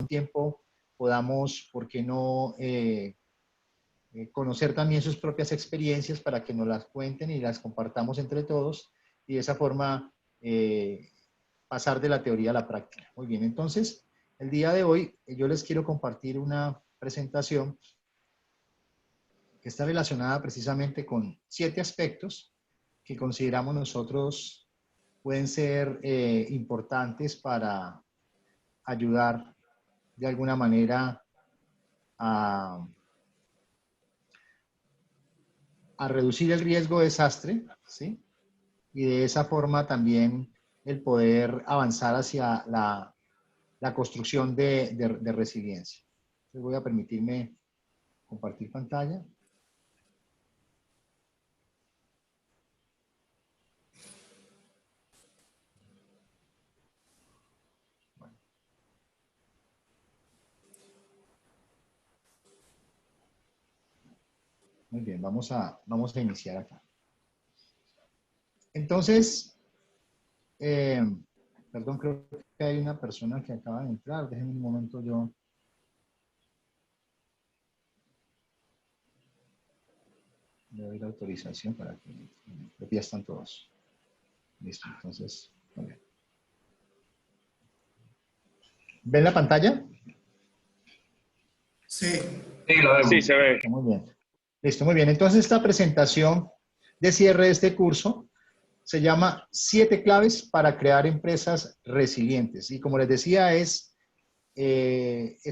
tiempo podamos, ¿por qué no?, conocer también sus propias experiencias para que nos las cuenten y las compartamos entre todos y de esa forma pasar de la teoría a la práctica. Muy bien, entonces, el día de hoy yo les quiero compartir una presentación que está relacionada precisamente con 7 aspectos que consideramos nosotros pueden ser importantes para ayudar de alguna manera a reducir el riesgo de desastre, ¿sí? Y de esa forma también el poder avanzar hacia la construcción de resiliencia. Entonces voy a permitirme compartir pantalla. Bueno. Muy bien, vamos a iniciar acá. Entonces, perdón, creo que hay una persona que acaba de entrar. Déjenme un momento, yo le doy la autorización para que ya están todos. Listo, entonces, muy bien. ¿Ven la pantalla? Sí. Sí, lo vemos. Sí, se ve. Muy bien. Listo, muy bien. Entonces, esta presentación de cierre de este curso se llama 7 claves para crear empresas resilientes. Y como les decía, es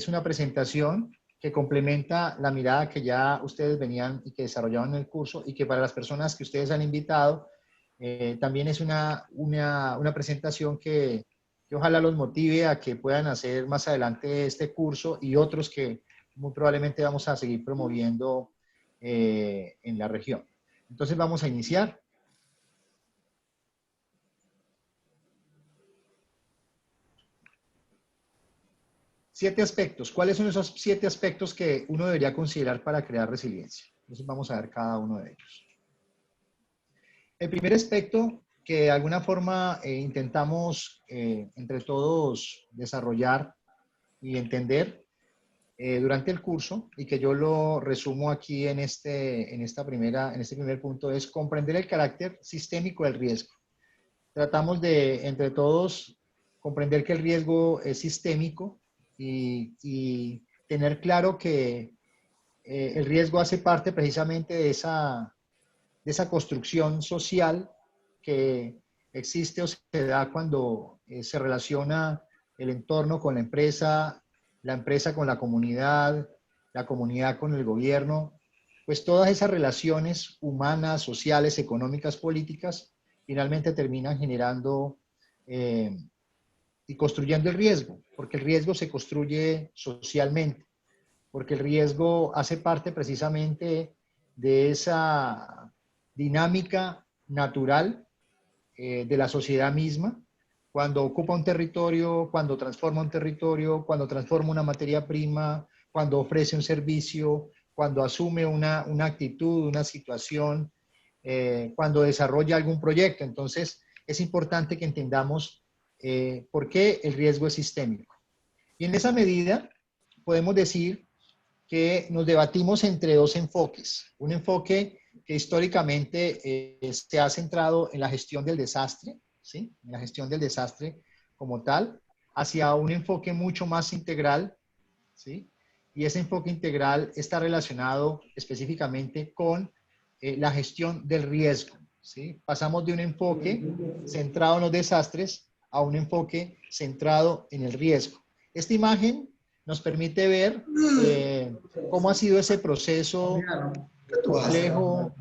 una presentación que complementa la mirada que ya ustedes venían y que desarrollaban en el curso y que para las personas que ustedes han invitado, también es una presentación que ojalá los motive a que puedan hacer más adelante este curso y otros que muy probablemente vamos a seguir promoviendo en la región. Entonces vamos a iniciar. Siete aspectos. ¿Cuáles son esos 7 aspectos que uno debería considerar para crear resiliencia? Entonces vamos a ver cada uno de ellos. El primer aspecto que de alguna forma intentamos entre todos desarrollar y entender durante el curso, y que yo lo resumo aquí en este primer punto, es comprender el carácter sistémico del riesgo. Tratamos de, entre todos, comprender que el riesgo es sistémico y tener claro que el riesgo hace parte precisamente de esa construcción social que existe o se da cuando se relaciona el entorno con la empresa con la comunidad con el gobierno, pues todas esas relaciones humanas, sociales, económicas, políticas, finalmente terminan generando y construyendo el riesgo, porque el riesgo se construye socialmente, porque el riesgo hace parte precisamente de esa dinámica natural de la sociedad misma, cuando ocupa un territorio, cuando transforma un territorio, cuando transforma una materia prima, cuando ofrece un servicio, cuando asume una actitud, una situación, cuando desarrolla algún proyecto. Entonces, es importante que entendamos por qué el riesgo es sistémico. Y en esa medida, podemos decir que nos debatimos entre 2 enfoques. Un enfoque que históricamente se ha centrado en la gestión del desastre, ¿sí? En la gestión del desastre como tal, hacia un enfoque mucho más integral, ¿sí? Y ese enfoque integral está relacionado específicamente con la gestión del riesgo, ¿sí? Pasamos de un enfoque centrado en los desastres a un enfoque centrado en el riesgo. Esta imagen nos permite ver cómo ha sido ese proceso complejo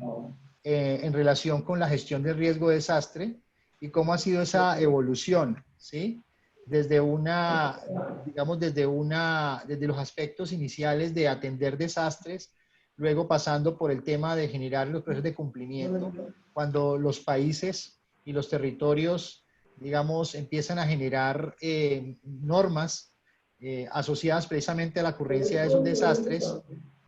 en relación con la gestión del riesgo de desastre y cómo ha sido esa evolución, ¿sí? Desde desde los aspectos iniciales de atender desastres, luego pasando por el tema de generar los procesos de cumplimiento, cuando los países y los territorios, digamos, empiezan a generar normas asociadas precisamente a la ocurrencia de esos desastres,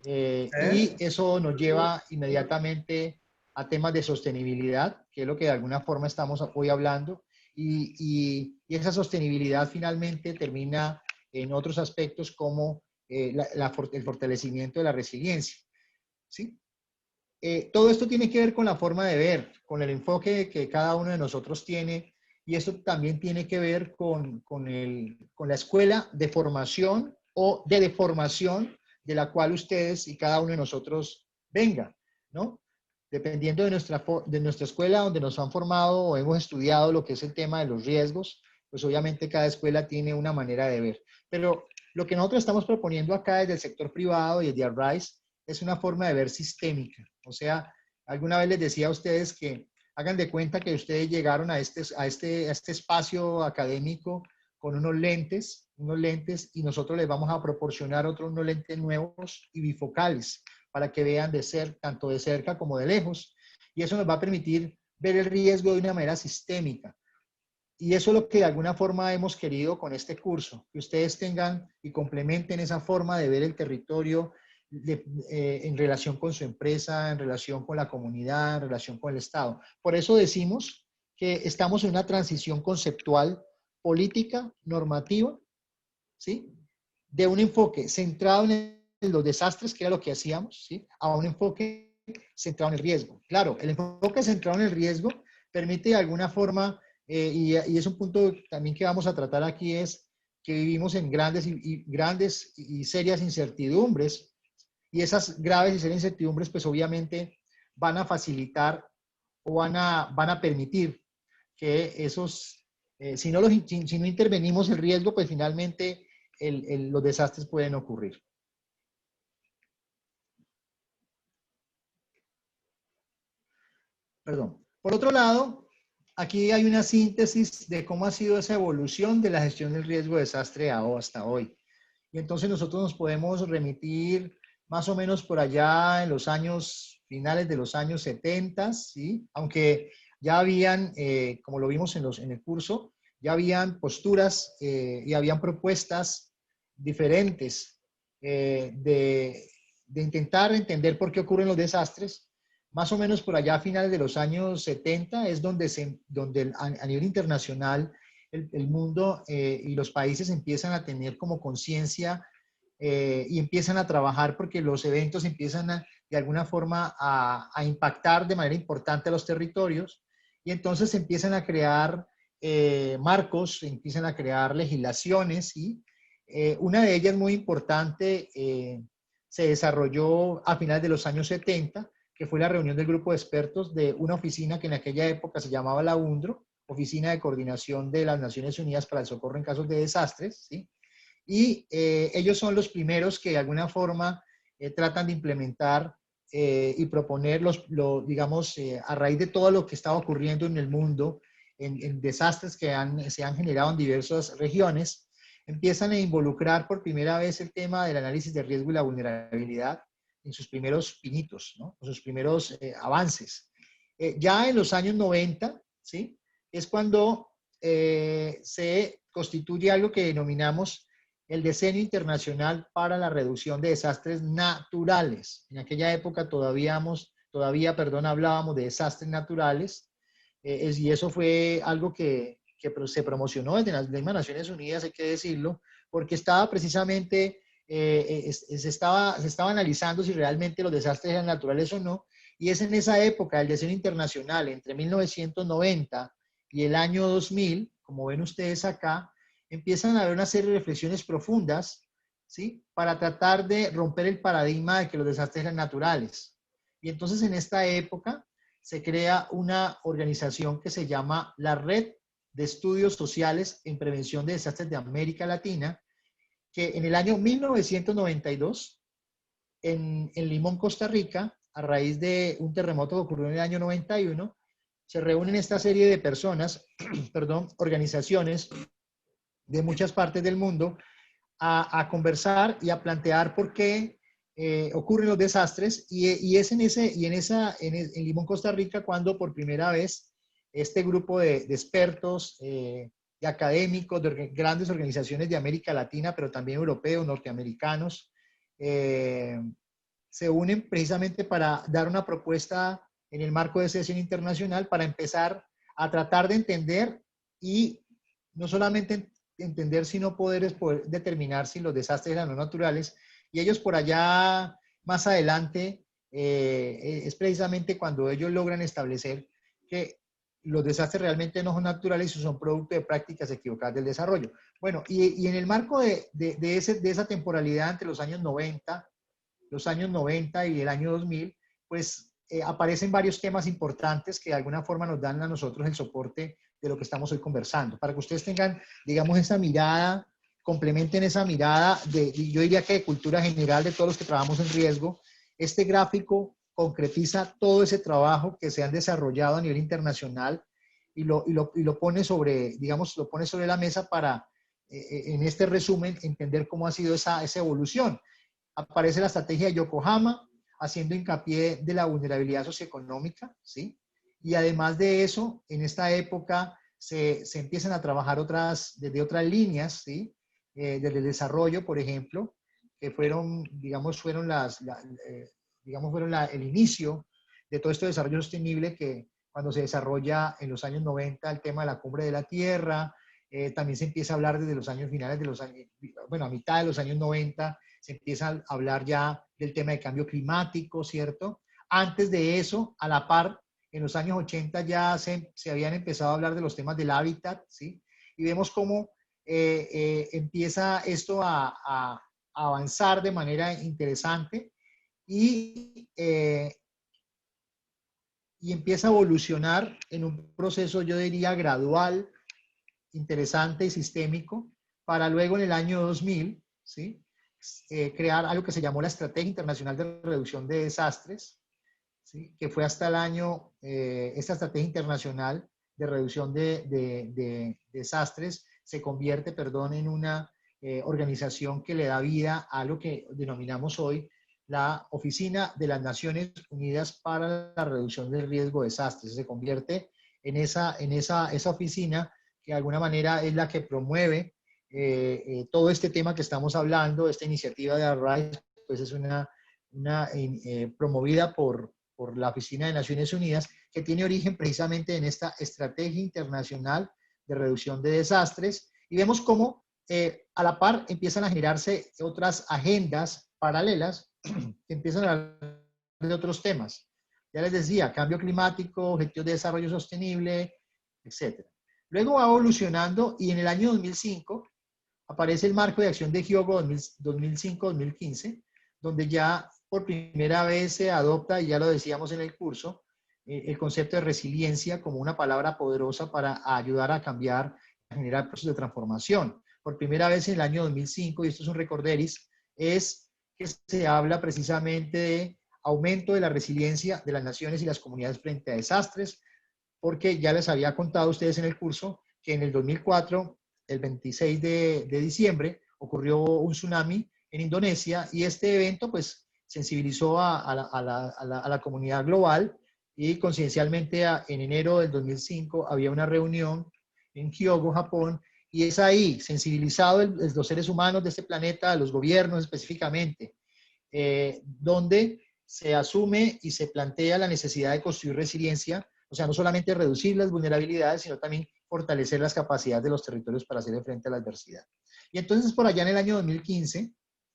y eso nos lleva inmediatamente a temas de sostenibilidad, que es lo que de alguna forma estamos hoy hablando, y esa sostenibilidad finalmente termina en otros aspectos como el fortalecimiento de la resiliencia, ¿sí? Todo esto tiene que ver con la forma de ver, con el enfoque que cada uno de nosotros tiene, y esto también tiene que ver con la escuela de formación o de deformación de la cual ustedes y cada uno de nosotros venga, ¿no? Dependiendo de nuestra escuela donde nos han formado o hemos estudiado lo que es el tema de los riesgos, pues obviamente cada escuela tiene una manera de ver. Pero lo que nosotros estamos proponiendo acá desde el sector privado y desde Arise es una forma de ver sistémica. O sea, alguna vez les decía a ustedes que hagan de cuenta que ustedes llegaron a este espacio académico con unos lentes, y nosotros les vamos a proporcionar unos lentes nuevos y bifocales para que vean tanto de cerca como de lejos. Y eso nos va a permitir ver el riesgo de una manera sistémica. Y eso es lo que de alguna forma hemos querido con este curso, que ustedes tengan y complementen esa forma de ver el territorio en relación con su empresa, en relación con la comunidad, en relación con el Estado. Por eso decimos que estamos en una transición conceptual, política, normativa, ¿sí? De un enfoque centrado en los desastres, que era lo que hacíamos, ¿sí? A un enfoque centrado en el riesgo. Claro, el enfoque centrado en el riesgo permite de alguna forma, y es un punto también que vamos a tratar aquí, es que vivimos en grandes y serias incertidumbres, y esas graves y serias incertidumbres pues obviamente van a facilitar o van a permitir que si no intervenimos el riesgo, pues finalmente los desastres pueden ocurrir. Perdón. Por otro lado, aquí hay una síntesis de cómo ha sido esa evolución de la gestión del riesgo de desastre hasta hoy. Y entonces nosotros nos podemos remitir más o menos por allá en los finales de los años 70, ¿sí? Aunque ya habían, como lo vimos en el curso, ya habían posturas y habían propuestas diferentes de intentar entender por qué ocurren los desastres. Más o menos por allá a finales de los años 70 es donde a nivel internacional el mundo y los países empiezan a tener como conciencia y empiezan a trabajar porque los eventos empiezan de alguna forma a impactar de manera importante a los territorios, y entonces se empiezan a crear marcos, se empiezan a crear legislaciones, y una de ellas muy importante se desarrolló a finales de los años 70, que fue la reunión del grupo de expertos de una oficina que en aquella época se llamaba la UNDRO, Oficina de Coordinación de las Naciones Unidas para el Socorro en Casos de Desastres, ¿sí? Y ellos son los primeros que de alguna forma tratan de implementar y proponer digamos, a raíz de todo lo que estaba ocurriendo en el mundo, en desastres que se han generado en diversas regiones, empiezan a involucrar por primera vez el tema del análisis de riesgo y la vulnerabilidad en sus primeros pinitos, ¿no? En sus primeros avances. Ya en los años 90, ¿sí? Es cuando se constituye algo que denominamos el Decenio Internacional para la Reducción de Desastres Naturales. En aquella época todavía hablábamos de desastres naturales, y eso fue algo que se promocionó desde las mismas Naciones Unidas, hay que decirlo, porque estaba precisamente, se estaba analizando si realmente los desastres eran naturales o no, y es en esa época, el Decenio Internacional, entre 1990 y el año 2000, como ven ustedes acá, empiezan a haber una serie de reflexiones profundas, ¿sí? Para tratar de romper el paradigma de que los desastres eran naturales. Y entonces en esta época se crea una organización que se llama la Red de Estudios Sociales en Prevención de Desastres de América Latina, que en el año 1992, en Limón, Costa Rica, a raíz de un terremoto que ocurrió en el año 91, se reúnen esta serie de personas, perdón, organizaciones de muchas partes del mundo a conversar y a plantear por qué ocurren los desastres, y es en Limón, Costa Rica, cuando por primera vez este grupo de expertos, de académicos, de grandes organizaciones de América Latina, pero también europeos, norteamericanos, se unen precisamente para dar una propuesta en el marco de sesión internacional para empezar a tratar de entender y no solamente entender, sino poder determinar si los desastres eran no naturales. Y ellos por allá, más adelante, es precisamente cuando ellos logran establecer que los desastres realmente no son naturales y son producto de prácticas equivocadas del desarrollo. Bueno, y en el marco de esa temporalidad entre los años 90 y el año 2000, pues aparecen varios temas importantes que de alguna forma nos dan a nosotros el soporte de lo que estamos hoy conversando. Para que ustedes tengan, digamos, esa mirada, complementen esa mirada yo diría que de cultura general de todos los que trabajamos en riesgo. Este gráfico concretiza todo ese trabajo que se han desarrollado a nivel internacional y lo pone sobre, digamos, lo pone sobre la mesa para, en este resumen, entender cómo ha sido esa evolución. Aparece la estrategia de Yokohama, haciendo hincapié de la vulnerabilidad socioeconómica, ¿sí? Y además de eso, en esta época se empiezan a trabajar desde otras líneas, ¿sí? Desde el desarrollo, por ejemplo, que fueron, digamos, fueron el inicio de todo este desarrollo sostenible que cuando se desarrolla en los años 90 el tema de la cumbre de la Tierra, también se empieza a hablar desde los años finales de los años, bueno, a mitad de los años 90, se empieza a hablar ya del tema de cambio climático, ¿cierto? Antes de eso, a la par, en los años 80 ya se habían empezado a hablar de los temas del hábitat, ¿sí? Y vemos cómo empieza esto a avanzar de manera interesante y empieza a evolucionar en un proceso, yo diría, gradual, interesante y sistémico, para luego en el año 2000, ¿sí? Crear algo que se llamó la Estrategia Internacional de Reducción de Desastres, ¿sí? Que fue hasta el año, esta Estrategia Internacional de Reducción de Desastres se convierte, perdón, en una organización que le da vida a lo que denominamos hoy la Oficina de las Naciones Unidas para la Reducción del Riesgo de Desastres. Se convierte en esa oficina que de alguna manera es la que promueve todo este tema que estamos hablando. Esta iniciativa de ARISE pues es una promovida por la Oficina de Naciones Unidas, que tiene origen precisamente en esta Estrategia Internacional de Reducción de Desastres. Y vemos cómo a la par empiezan a generarse otras agendas paralelas que empiezan a hablar de otros temas. Ya les decía, cambio climático, objetivos de desarrollo sostenible, etc. Luego va evolucionando y en el año 2005 aparece el marco de acción de Hyogo 2005-2015, donde ya por primera vez se adopta, y ya lo decíamos en el curso, el concepto de resiliencia como una palabra poderosa para ayudar a cambiar, a generar procesos de transformación. Por primera vez en el año 2005, y esto es un recorderis, es que se habla precisamente de aumento de la resiliencia de las naciones y las comunidades frente a desastres, porque ya les había contado a ustedes en el curso que en el 2004, el 26 de diciembre, ocurrió un tsunami en Indonesia y este evento pues sensibilizó a la comunidad global y coincidencialmente en enero del 2005 había una reunión en Hyogo, Japón, y es ahí, sensibilizado los seres humanos de este planeta, los gobiernos específicamente, donde se asume y se plantea la necesidad de construir resiliencia, o sea, no solamente reducir las vulnerabilidades, sino también fortalecer las capacidades de los territorios para hacer frente a la adversidad. Y entonces por allá en el año 2015,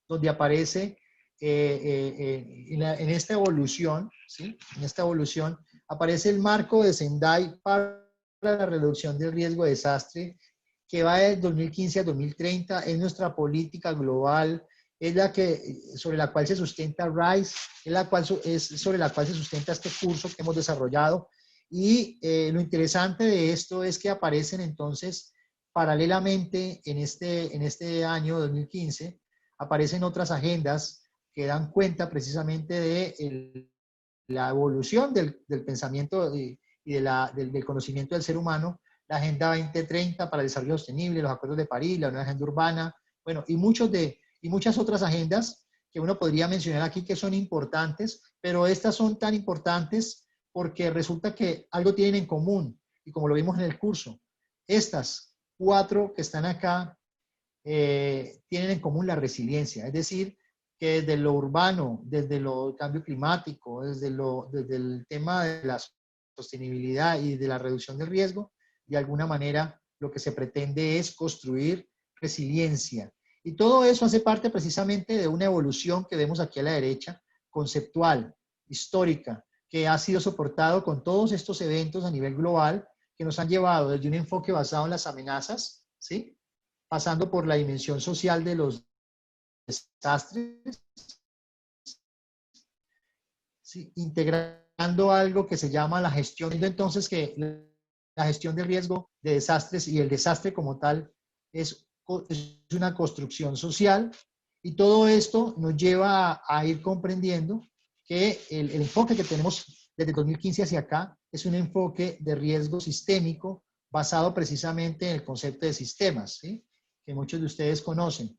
donde aparece en esta evolución, ¿sí? En esta evolución aparece el marco de Sendai para la reducción del riesgo de desastre, que va del 2015 a 2030, es nuestra política global, es sobre la cual se sustenta RISE, es sobre la cual se sustenta este curso que hemos desarrollado. Y lo interesante de esto es que aparecen entonces, paralelamente en este año 2015, aparecen otras agendas que dan cuenta precisamente de la evolución del pensamiento y del conocimiento del ser humano, la Agenda 2030 para el Desarrollo Sostenible, los Acuerdos de París, la Nueva Agenda Urbana, bueno, y muchas otras agendas que uno podría mencionar aquí que son importantes, pero estas son tan importantes porque resulta que algo tienen en común, y como lo vimos en el curso, estas 4 que están acá tienen en común la resiliencia, es decir, que desde lo urbano, desde el cambio climático, desde el tema de la sostenibilidad y de la reducción del riesgo, de alguna manera lo que se pretende es construir resiliencia. Y todo eso hace parte precisamente de una evolución que vemos aquí a la derecha, conceptual, histórica, que ha sido soportado con todos estos eventos a nivel global que nos han llevado desde un enfoque basado en las amenazas, ¿sí? Pasando por la dimensión social de los desastres, ¿sí? Integrando algo que se llama la gestión, entonces que la gestión de riesgo de desastres y el desastre como tal es una construcción social, y todo esto nos lleva a ir comprendiendo que el enfoque que tenemos desde 2015 hacia acá es un enfoque de riesgo sistémico basado precisamente en el concepto de sistemas, ¿sí? Que muchos de ustedes conocen.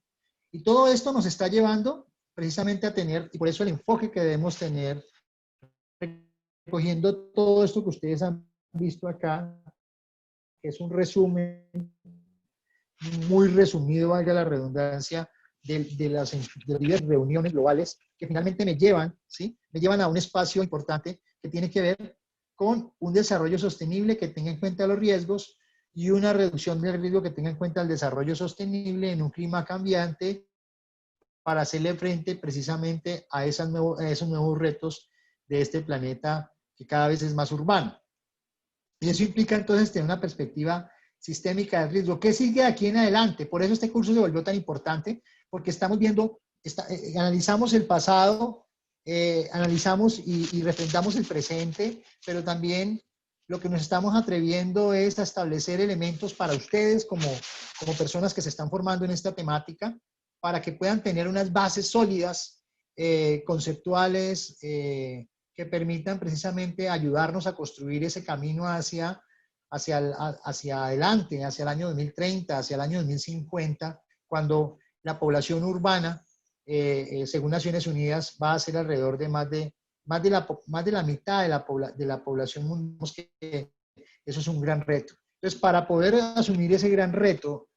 Y todo esto nos está llevando precisamente a tener, y por eso el enfoque que debemos tener, recogiendo todo esto que ustedes han visto acá, que es un resumen muy resumido, valga la redundancia, de las diversas reuniones globales que finalmente me llevan, ¿sí? Me llevan a un espacio importante que tiene que ver con un desarrollo sostenible que tenga en cuenta los riesgos y una reducción del riesgo que tenga en cuenta el desarrollo sostenible en un clima cambiante para hacerle frente precisamente a esos nuevos retos de este planeta que cada vez es más urbano. Y eso implica entonces tener una perspectiva sistémica del riesgo. ¿Qué sigue de aquí en adelante? Por eso este curso se volvió tan importante, porque estamos viendo, analizamos el pasado, analizamos y refrendamos el presente, pero también lo que nos estamos atreviendo es a establecer elementos para ustedes como personas que se están formando en esta temática, para que puedan tener unas bases sólidas, conceptuales, que permitan precisamente ayudarnos a construir ese camino hacia adelante, hacia el año 2030, hacia el año 2050, cuando la población urbana, según Naciones Unidas, va a ser alrededor de más de la mitad de la población mundial. Que eso es un gran reto. Entonces, para poder asumir ese gran reto,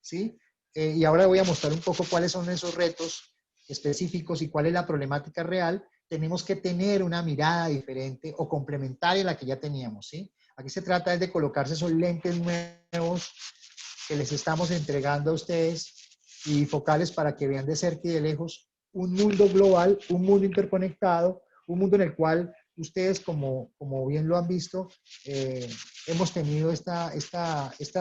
¿sí? Y ahora voy a mostrar un poco cuáles son esos retos específicos y cuál es la problemática real. Tenemos que tener una mirada diferente o complementaria a la que ya teníamos, ¿sí? Aquí se trata de colocarse esos lentes nuevos que les estamos entregando a ustedes y focales para que vean de cerca y de lejos un mundo global, un mundo interconectado, un mundo en el cual ustedes, como bien lo han visto, hemos tenido esta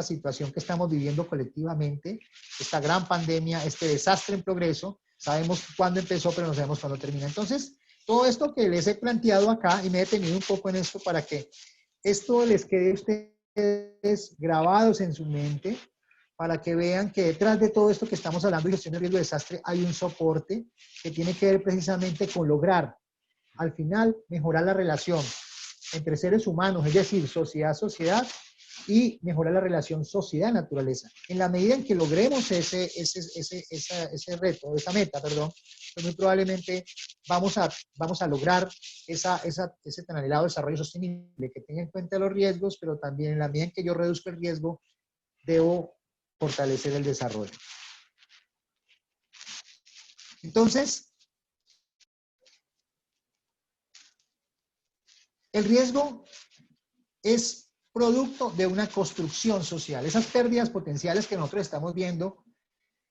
situación que estamos viviendo colectivamente, esta gran pandemia, este desastre en progreso. Sabemos cuándo empezó, pero no sabemos cuándo termina. Entonces, todo esto que les he planteado acá, y me he detenido un poco en esto para que esto les quede a ustedes grabados en su mente, para que vean que detrás de todo esto que estamos hablando de gestión de riesgo de desastre hay un soporte que tiene que ver precisamente con lograr, al final, mejorar la relación entre seres humanos, es decir, sociedad-sociedad, y mejorar la relación sociedad-naturaleza. En la medida en que logremos ese reto, esa meta, perdón, pues muy probablemente vamos a lograr ese tan anhelado desarrollo sostenible que tenga en cuenta los riesgos, pero también en la medida en que yo reduzco el riesgo, debo fortalecer el desarrollo. Entonces, el riesgo es producto de una construcción social. Esas pérdidas potenciales que nosotros estamos viendo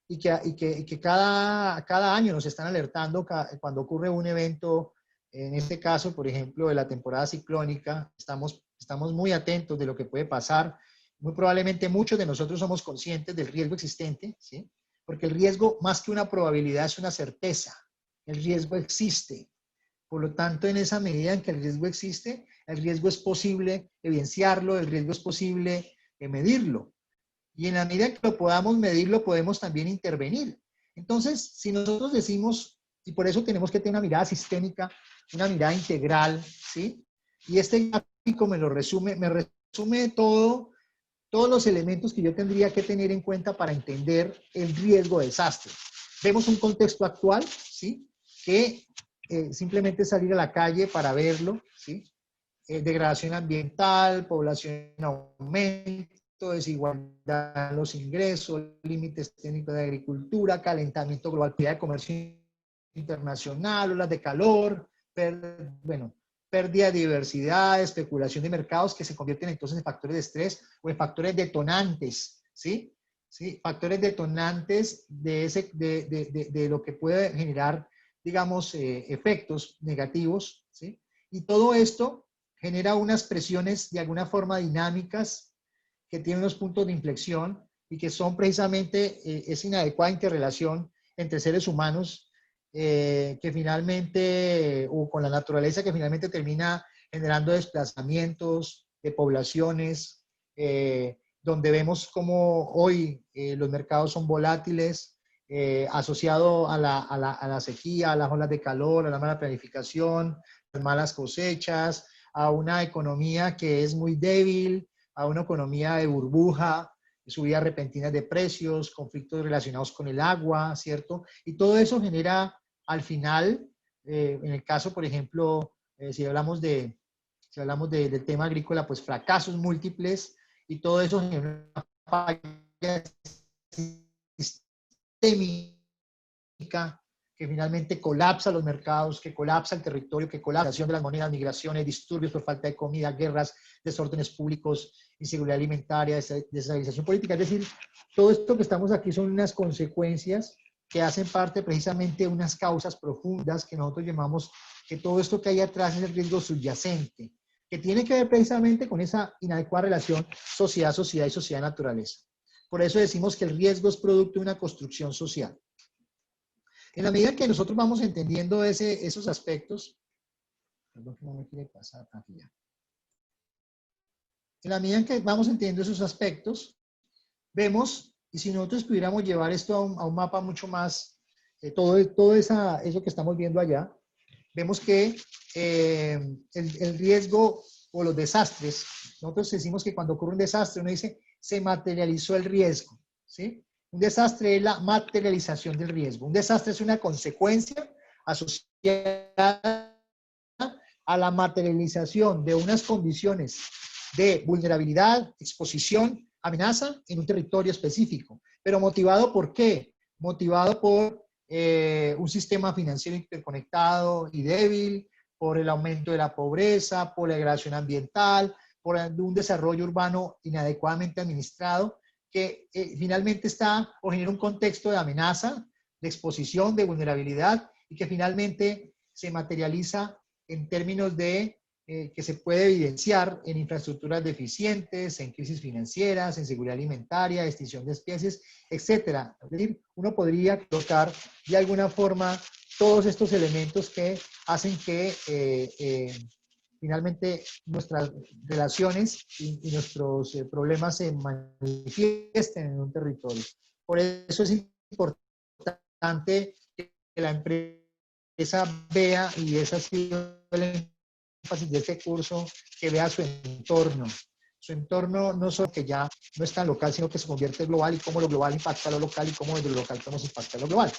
y que cada año nos están alertando cuando ocurre un evento, en este caso, por ejemplo, de la temporada ciclónica, estamos muy atentos de lo que puede pasar. Muy probablemente muchos de nosotros somos conscientes del riesgo existente, ¿sí? Porque el riesgo, más que una probabilidad, es una certeza. El riesgo existe. Por lo tanto, en esa medida en que el riesgo existe, el riesgo es posible evidenciarlo, el riesgo es posible medirlo. Y en la medida en que lo podamos medirlo, podemos también intervenir. Entonces, si nosotros decimos, y por eso tenemos que tener una mirada sistémica, una mirada integral, ¿sí? Y este gráfico me resume todos los elementos que yo tendría que tener en cuenta para entender el riesgo de desastre. Vemos un contexto actual, ¿sí? Que simplemente salir a la calle para verlo, ¿sí? Degradación ambiental, población en aumento, desigualdad en los ingresos, límites técnicos de agricultura, calentamiento global, actividad de comercio internacional, olas de calor, pérdida de diversidad, especulación de mercados que se convierten entonces en factores de estrés o en factores detonantes, ¿sí? ¿sí? Factores detonantes de lo que puede generar, digamos, efectos negativos, ¿sí? Y todo esto genera unas presiones de alguna forma dinámicas que tienen unos puntos de inflexión y que son precisamente esa inadecuada interrelación entre seres humanos que finalmente, o con la naturaleza que finalmente termina generando desplazamientos de poblaciones, donde vemos como hoy los mercados son volátiles, asociado a la sequía, a las olas de calor, a la mala planificación, las malas cosechas, a una economía que es muy débil, a una economía de burbuja, subidas repentinas de precios, conflictos relacionados con el agua, ¿cierto? Y todo eso genera al final, en el caso, por ejemplo, si hablamos del tema agrícola, pues fracasos múltiples y todo eso genera una falla sistémica que finalmente colapsa los mercados, que colapsa el territorio, que colapsa la situación de las monedas, migraciones, disturbios por falta de comida, guerras, desórdenes públicos, inseguridad alimentaria, desestabilización política. Es decir, todo esto que estamos aquí son unas consecuencias que hacen parte precisamente de unas causas profundas que nosotros llamamos que todo esto que hay atrás es el riesgo subyacente, que tiene que ver precisamente con esa inadecuada relación sociedad-sociedad y sociedad-naturaleza. Por eso decimos que el riesgo es producto de una construcción social. En la medida que nosotros vamos entendiendo esos aspectos, perdón que no me quiere pasar aquí ya. En la medida en que vamos entendiendo esos aspectos, vemos, y si nosotros pudiéramos llevar esto a un mapa mucho más, todo eso que estamos viendo allá, vemos que el riesgo o los desastres, nosotros decimos que cuando ocurre un desastre, uno dice, se materializó el riesgo, ¿sí? Un desastre es la materialización del riesgo. Un desastre es una consecuencia asociada a la materialización de unas condiciones de vulnerabilidad, exposición, amenaza en un territorio específico. Pero motivado por qué? Motivado por un sistema financiero interconectado y débil, por el aumento de la pobreza, por la degradación ambiental, por un desarrollo urbano inadecuadamente administrado, que finalmente está o genera un contexto de amenaza, de exposición, de vulnerabilidad, y que finalmente se materializa en términos de que se puede evidenciar en infraestructuras deficientes, en crisis financieras, en seguridad alimentaria, extinción de especies, etc. Es decir, uno podría colocar de alguna forma todos estos elementos que hacen que finalmente nuestras relaciones y nuestros problemas se manifiesten en un territorio. Por eso es importante que la empresa vea, y ese ha sido el énfasis de este curso, que vea su entorno. Su entorno no solo que ya no es tan local, sino que se convierte en global, y cómo lo global impacta a lo local y cómo desde lo local podemos impactar a lo global.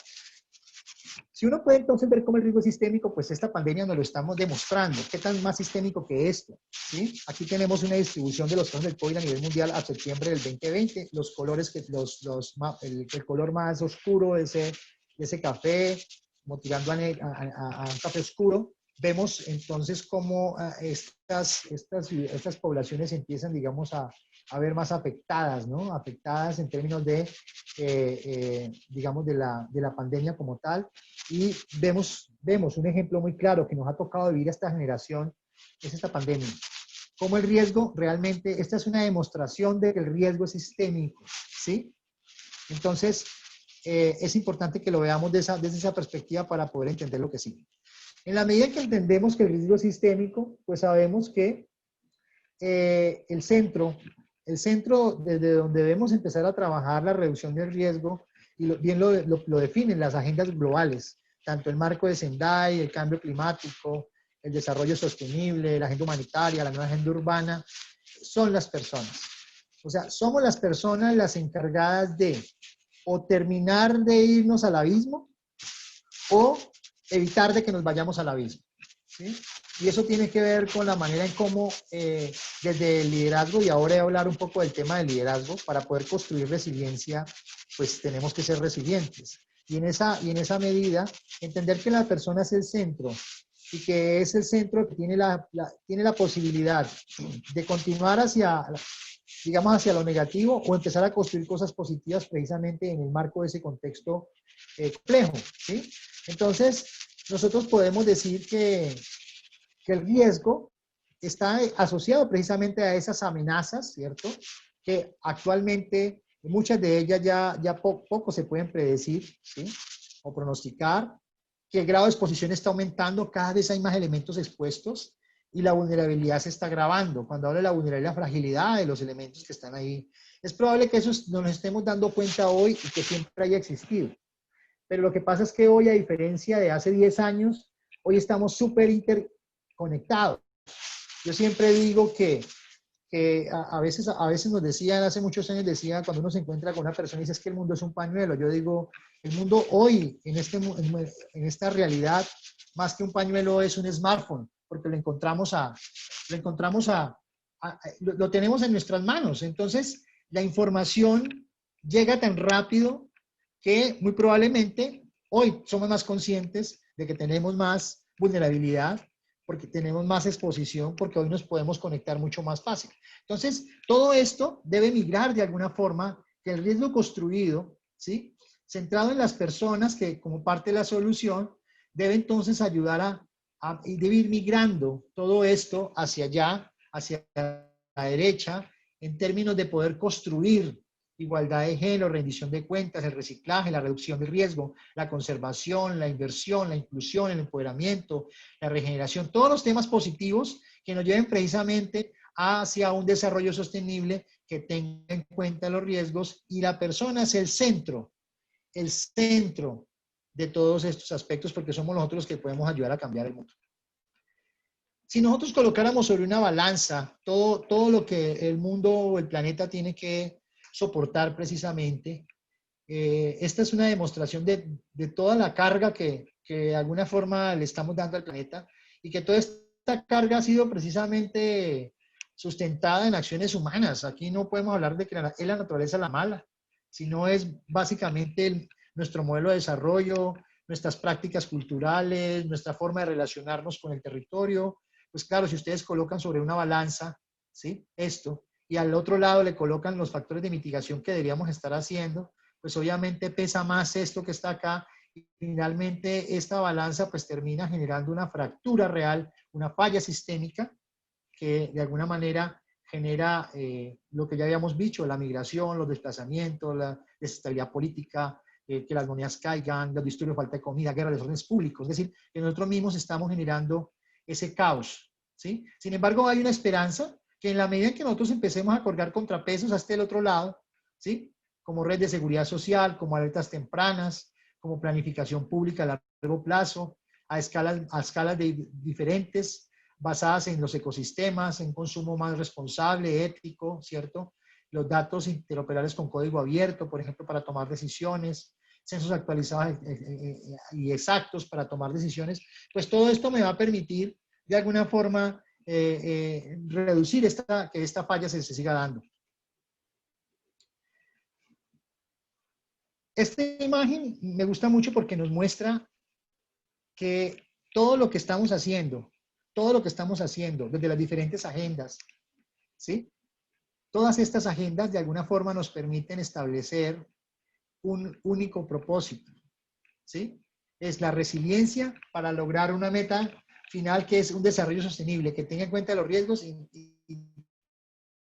Si uno puede entonces ver cómo el riesgo es sistémico, pues esta pandemia nos lo estamos demostrando. ¿Qué tan más sistémico que esto? ¿Sí? Aquí tenemos una distribución de los casos del COVID a nivel mundial a septiembre del 2020. Los colores, el color más oscuro de ese café, motivando a un café oscuro. Vemos entonces cómo estas poblaciones empiezan, digamos, a ver más afectadas, ¿no? Afectadas en términos de, digamos, de la pandemia como tal. Y vemos un ejemplo muy claro que nos ha tocado vivir a esta generación, es esta pandemia. Cómo el riesgo realmente, esta es una demostración de que el riesgo es sistémico, ¿sí? Entonces, es importante que lo veamos desde esa perspectiva para poder entender lo que sigue. En la medida que entendemos que el riesgo es sistémico, pues sabemos que el centro desde donde debemos empezar a trabajar la reducción del riesgo, y bien lo definen las agendas globales, tanto el marco de Sendai, el cambio climático, el desarrollo sostenible, la agenda humanitaria, la nueva agenda urbana, son las personas. O sea, somos las personas las encargadas de o terminar de irnos al abismo o evitar de que nos vayamos al abismo, ¿sí? Y eso tiene que ver con la manera en cómo desde el liderazgo, y ahora voy a hablar un poco del tema del liderazgo, para poder construir resiliencia, pues tenemos que ser resilientes. Y en esa medida, entender que la persona es el centro, y que es el centro que tiene la posibilidad de continuar hacia digamos, hacia lo negativo o empezar a construir cosas positivas precisamente en el marco de ese contexto complejo, ¿sí? Entonces, nosotros podemos decir que el riesgo está asociado precisamente a esas amenazas, ¿cierto? Que actualmente muchas de ellas ya poco se pueden predecir, ¿sí? O pronosticar, que el grado de exposición está aumentando, cada vez hay más elementos expuestos y la vulnerabilidad se está agravando. Cuando hablo de la vulnerabilidad, la fragilidad de los elementos que están ahí, es probable que eso nos estemos dando cuenta hoy y que siempre haya existido. Pero lo que pasa es que hoy, a diferencia de hace 10 años, hoy estamos súper interconectados. Yo siempre digo que a veces nos decían, hace muchos años decían, cuando uno se encuentra con una persona y dice es que el mundo es un pañuelo, yo digo, el mundo hoy, en esta realidad, más que un pañuelo es un smartphone, porque lo tenemos en nuestras manos. Entonces, la información llega tan rápido que muy probablemente hoy somos más conscientes de que tenemos más vulnerabilidad, porque tenemos más exposición, porque hoy nos podemos conectar mucho más fácil. Entonces, todo esto debe migrar de alguna forma, que el riesgo construido, ¿sí? Centrado en las personas que como parte de la solución, debe entonces ayudar debe ir migrando todo esto hacia allá, hacia la derecha, en términos de poder construir igualdad de género, rendición de cuentas, el reciclaje, la reducción de riesgo, la conservación, la inversión, la inclusión, el empoderamiento, la regeneración, todos los temas positivos que nos lleven precisamente hacia un desarrollo sostenible que tenga en cuenta los riesgos, y la persona es el centro de todos estos aspectos, porque somos nosotros los que podemos ayudar a cambiar el mundo. Si nosotros colocáramos sobre una balanza todo lo que el mundo o el planeta tiene que soportar precisamente, esta es una demostración de toda la carga que de alguna forma le estamos dando al planeta, y que toda esta carga ha sido precisamente sustentada en acciones humanas. Aquí no podemos hablar de que es la naturaleza la mala, sino es básicamente nuestro modelo de desarrollo, nuestras prácticas culturales, nuestra forma de relacionarnos con el territorio. Pues claro, si ustedes colocan sobre una balanza, ¿sí? Esto, y al otro lado le colocan los factores de mitigación que deberíamos estar haciendo, pues obviamente pesa más esto que está acá, y finalmente esta balanza pues termina generando una fractura real, una falla sistémica que de alguna manera genera lo que ya habíamos dicho, la migración, los desplazamientos, la desestabilidad política, que las monedas caigan, los disturbios, falta de comida, guerra, desórdenes públicos. Es decir, que nosotros mismos estamos generando ese caos, ¿sí? Sin embargo, hay una esperanza que en la medida en que nosotros empecemos a colgar contrapesos hasta el otro lado, ¿sí? Como red de seguridad social, como alertas tempranas, como planificación pública a largo plazo, a escalas diferentes, basadas en los ecosistemas, en consumo más responsable, ético, ¿cierto? Los datos interoperables con código abierto, por ejemplo, para tomar decisiones, censos actualizados y exactos para tomar decisiones, pues todo esto me va a permitir, de alguna forma, reducir que esta falla se siga dando. Esta imagen me gusta mucho porque nos muestra que todo lo que estamos haciendo desde las diferentes agendas, ¿sí? Todas estas agendas de alguna forma nos permiten establecer un único propósito, ¿sí? Es la resiliencia para lograr una meta final, que es un desarrollo sostenible, que tenga en cuenta los riesgos y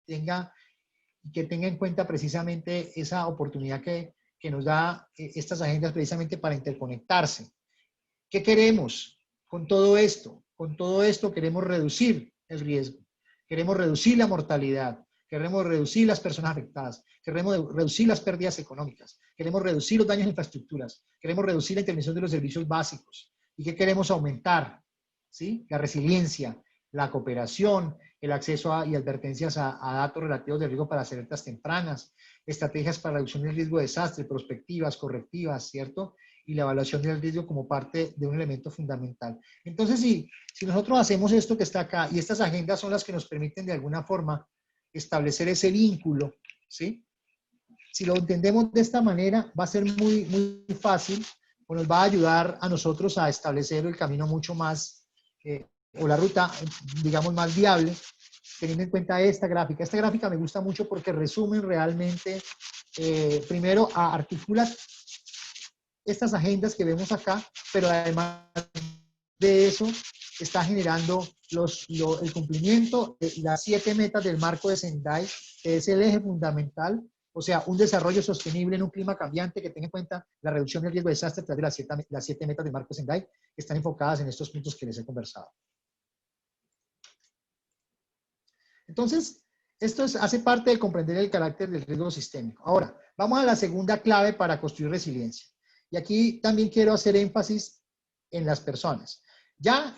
que tenga en cuenta precisamente esa oportunidad que nos da estas agendas precisamente para interconectarse. ¿Qué queremos con todo esto? Con todo esto queremos reducir el riesgo, queremos reducir la mortalidad, queremos reducir las personas afectadas, queremos reducir las pérdidas económicas, queremos reducir los daños en infraestructuras, queremos reducir la intervención de los servicios básicos. ¿Y qué queremos aumentar? ¿Sí? La resiliencia, la cooperación, el acceso y advertencias a datos relativos de riesgo para alertas tempranas, estrategias para reducción del riesgo de desastre, prospectivas, correctivas, ¿cierto? Y la evaluación del riesgo como parte de un elemento fundamental. Entonces, si nosotros hacemos esto que está acá, y estas agendas son las que nos permiten de alguna forma establecer ese vínculo, ¿sí? Si lo entendemos de esta manera, va a ser muy, muy fácil, o nos va a ayudar a nosotros a establecer el camino mucho más, o la ruta, digamos, más viable teniendo en cuenta esta gráfica. Esta gráfica me gusta mucho porque resumen realmente, primero, articula estas agendas que vemos acá, pero además de eso está generando el cumplimiento de las 7 metas del marco de Sendai, que es el eje fundamental, o sea, un desarrollo sostenible en un clima cambiante que tenga en cuenta la reducción del riesgo de desastre a través de las 7 metas del marco de Sendai, que están enfocadas en estos puntos que les he conversado. Entonces, esto hace parte de comprender el carácter del riesgo sistémico. Ahora, vamos a la segunda clave para construir resiliencia. Y aquí también quiero hacer énfasis en las personas. Ya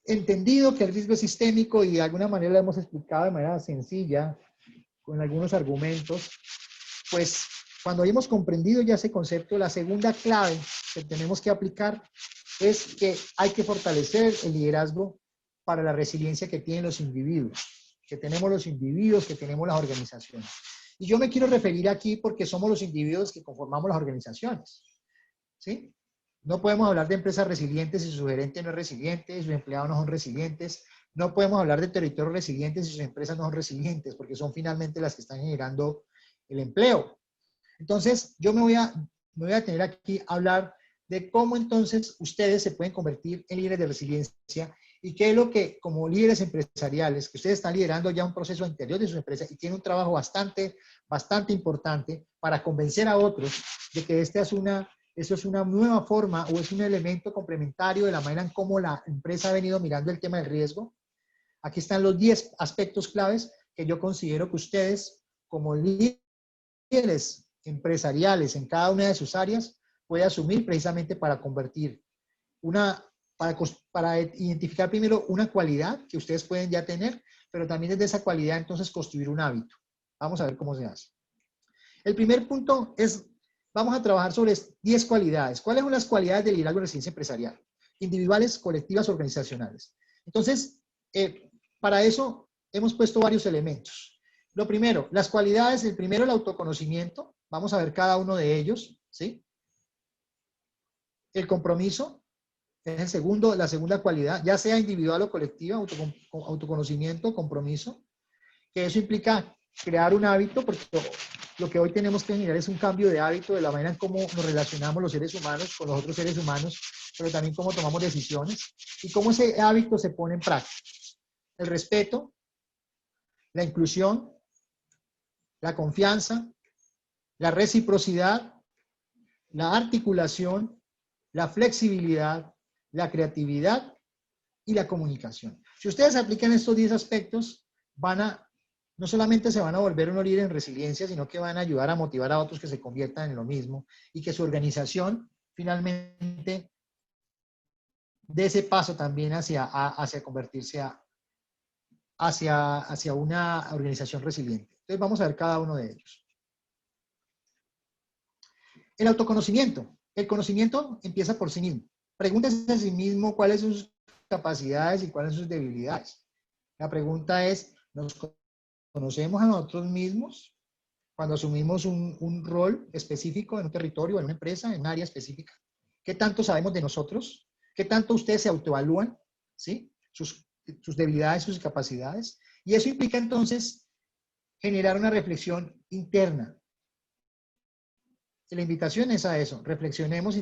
entendido que el riesgo es sistémico y de alguna manera lo hemos explicado de manera sencilla, con algunos argumentos, pues cuando hemos comprendido ya ese concepto, la segunda clave que tenemos que aplicar es que hay que fortalecer el liderazgo para la resiliencia que tienen los individuos, que tenemos los individuos, que tenemos las organizaciones. Y yo me quiero referir aquí porque somos los individuos que conformamos las organizaciones, ¿sí? No podemos hablar de empresas resilientes si su gerente no es resiliente, si sus empleados no son resilientes. No podemos hablar de territorios resilientes si sus empresas no son resilientes, porque son finalmente las que están generando el empleo. Entonces, yo me voy a tener aquí a hablar de cómo entonces ustedes se pueden convertir en líderes de resiliencia y qué es lo que, como líderes empresariales, que ustedes están liderando ya un proceso interior de sus empresas y tienen un trabajo bastante importante para convencer a otros de que eso es una nueva forma o es un elemento complementario de la manera en cómo la empresa ha venido mirando el tema del riesgo. Aquí están los 10 aspectos claves que yo considero que ustedes, como líderes empresariales en cada una de sus áreas, pueden asumir precisamente para convertir para identificar primero una cualidad que ustedes pueden ya tener, pero también desde esa cualidad entonces construir un hábito. Vamos a ver cómo se hace. El primer punto es, vamos a trabajar sobre 10 cualidades. ¿Cuáles son las cualidades del liderazgo de resiliencia empresarial? Individuales, colectivas, organizacionales. Entonces, para eso hemos puesto varios elementos. Lo primero, las cualidades, el primero el autoconocimiento, vamos a ver cada uno de ellos, ¿sí? El compromiso es el segundo, la segunda cualidad, ya sea individual o colectiva, autoconocimiento, compromiso, que eso implica crear un hábito, porque lo que hoy tenemos que generar es un cambio de hábito de la manera en cómo nos relacionamos los seres humanos con los otros seres humanos, pero también cómo tomamos decisiones y cómo ese hábito se pone en práctica. El respeto, la inclusión, la confianza, la reciprocidad, la articulación, la flexibilidad, la creatividad y la comunicación. Si ustedes aplican estos 10 aspectos, no solamente se van a volver unos líderes en resiliencia, sino que van a ayudar a motivar a otros que se conviertan en lo mismo y que su organización finalmente dé ese paso también hacia convertirse hacia una organización resiliente. Entonces vamos a ver cada uno de ellos. El autoconocimiento. El conocimiento empieza por sí mismo. Pregúntese a sí mismo cuáles son sus capacidades y cuáles son sus debilidades. La pregunta es, ¿nos conocemos a nosotros mismos cuando asumimos un rol específico en un territorio, en una empresa, en un área específica? ¿Qué tanto sabemos de nosotros? ¿Qué tanto ustedes se autoevalúan? ¿Sí? Sus debilidades, sus capacidades. Y eso implica entonces generar una reflexión interna. La invitación es a eso. Reflexionemos,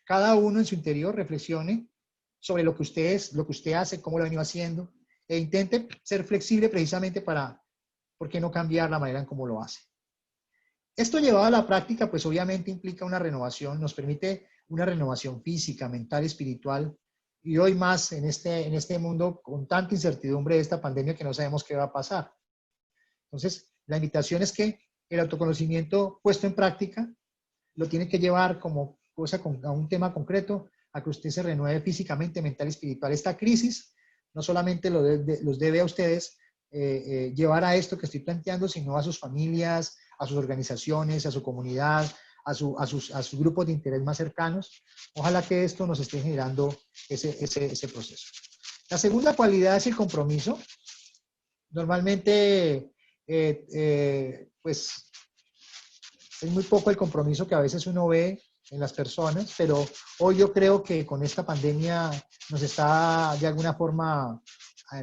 cada uno en su interior reflexione sobre lo que usted hace, cómo lo ha venido haciendo, e intente ser flexible precisamente ¿por qué no cambiar la manera en cómo lo hace? Esto llevado a la práctica, pues obviamente implica una renovación, nos permite una renovación física, mental, espiritual, y hoy más en este mundo con tanta incertidumbre de esta pandemia que no sabemos qué va a pasar. Entonces, la invitación es que el autoconocimiento puesto en práctica lo tiene que llevar como cosa a un tema concreto, a que usted se renueve físicamente, mental y espiritual. Esta crisis no solamente los debe a ustedes llevar a esto que estoy planteando, sino a sus familias, a sus organizaciones, a su comunidad, a sus grupos de interés más cercanos. Ojalá que esto nos esté generando ese proceso. La segunda cualidad es el compromiso. Normalmente, pues, es muy poco el compromiso que a veces uno ve en las personas, pero hoy yo creo que con esta pandemia nos está de alguna forma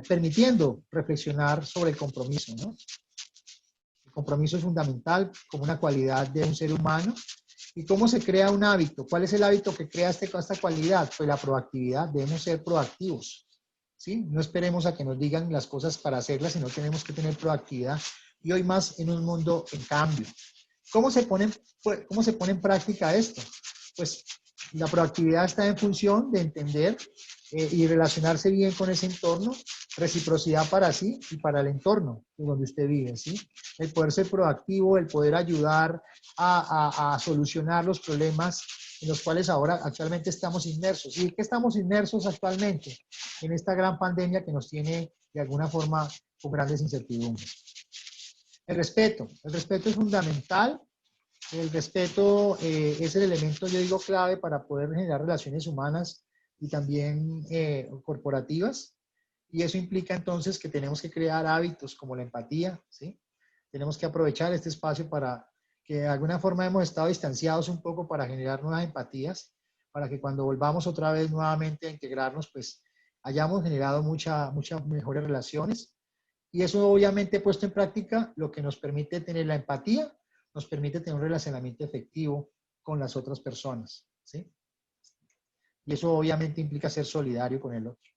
permitiendo reflexionar sobre el compromiso, ¿no? El compromiso es fundamental como una cualidad de un ser humano. ¿Y cómo se crea un hábito? ¿Cuál es el hábito que crea esta cualidad? Pues la proactividad. Debemos ser proactivos, ¿sí? No esperemos a que nos digan las cosas para hacerlas, sino tenemos que tener proactividad. Y hoy más en un mundo en cambio. ¿Cómo se pone en práctica esto? Pues la proactividad está en función de entender y relacionarse bien con ese entorno, reciprocidad para sí y para el entorno en donde usted vive, ¿sí? El poder ser proactivo, el poder ayudar a solucionar los problemas en los cuales ahora actualmente estamos inmersos. ¿Y en qué estamos inmersos actualmente? En esta gran pandemia que nos tiene de alguna forma con grandes incertidumbres. El respeto es fundamental. El respeto es el elemento, yo digo, clave para poder generar relaciones humanas y también corporativas. Y eso implica entonces que tenemos que crear hábitos como la empatía, ¿sí? Tenemos que aprovechar este espacio para que de alguna forma hemos estado distanciados un poco para generar nuevas empatías, para que cuando volvamos otra vez nuevamente a integrarnos, pues hayamos generado muchas mejores relaciones. Y eso obviamente puesto en práctica, lo que nos permite tener la empatía, nos permite tener un relacionamiento efectivo con las otras personas, ¿sí? Y eso obviamente implica ser solidario con el otro.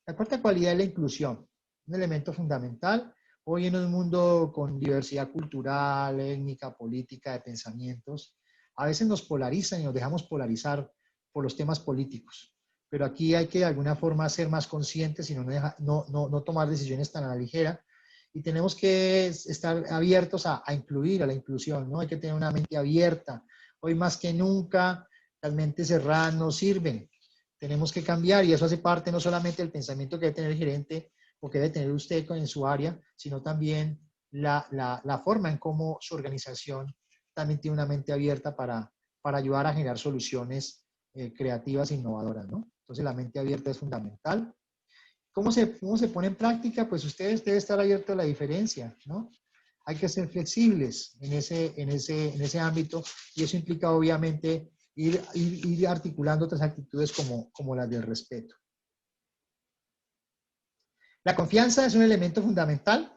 La cuarta cualidad es la inclusión, un elemento fundamental. Hoy en un mundo con diversidad cultural, étnica, política, de pensamientos, a veces nos polarizan y nos dejamos polarizar por los temas políticos. Pero aquí hay que de alguna forma ser más conscientes y no tomar decisiones tan a la ligera. Y tenemos que estar abiertos a incluir, a la inclusión, ¿no? Hay que tener una mente abierta. Hoy más que nunca, las mentes cerradas no sirven. Tenemos que cambiar y eso hace parte no solamente del pensamiento que debe tener el gerente o que debe tener usted en su área, sino también la forma en cómo su organización también tiene una mente abierta para ayudar a generar soluciones creativas e innovadoras, ¿no? Entonces la mente abierta es fundamental. ¿Cómo se pone en práctica? Pues ustedes deben estar abiertos a la diferencia, ¿no? Hay que ser flexibles en ese ámbito y eso implica obviamente ir articulando otras actitudes como las del respeto. La confianza es un elemento fundamental.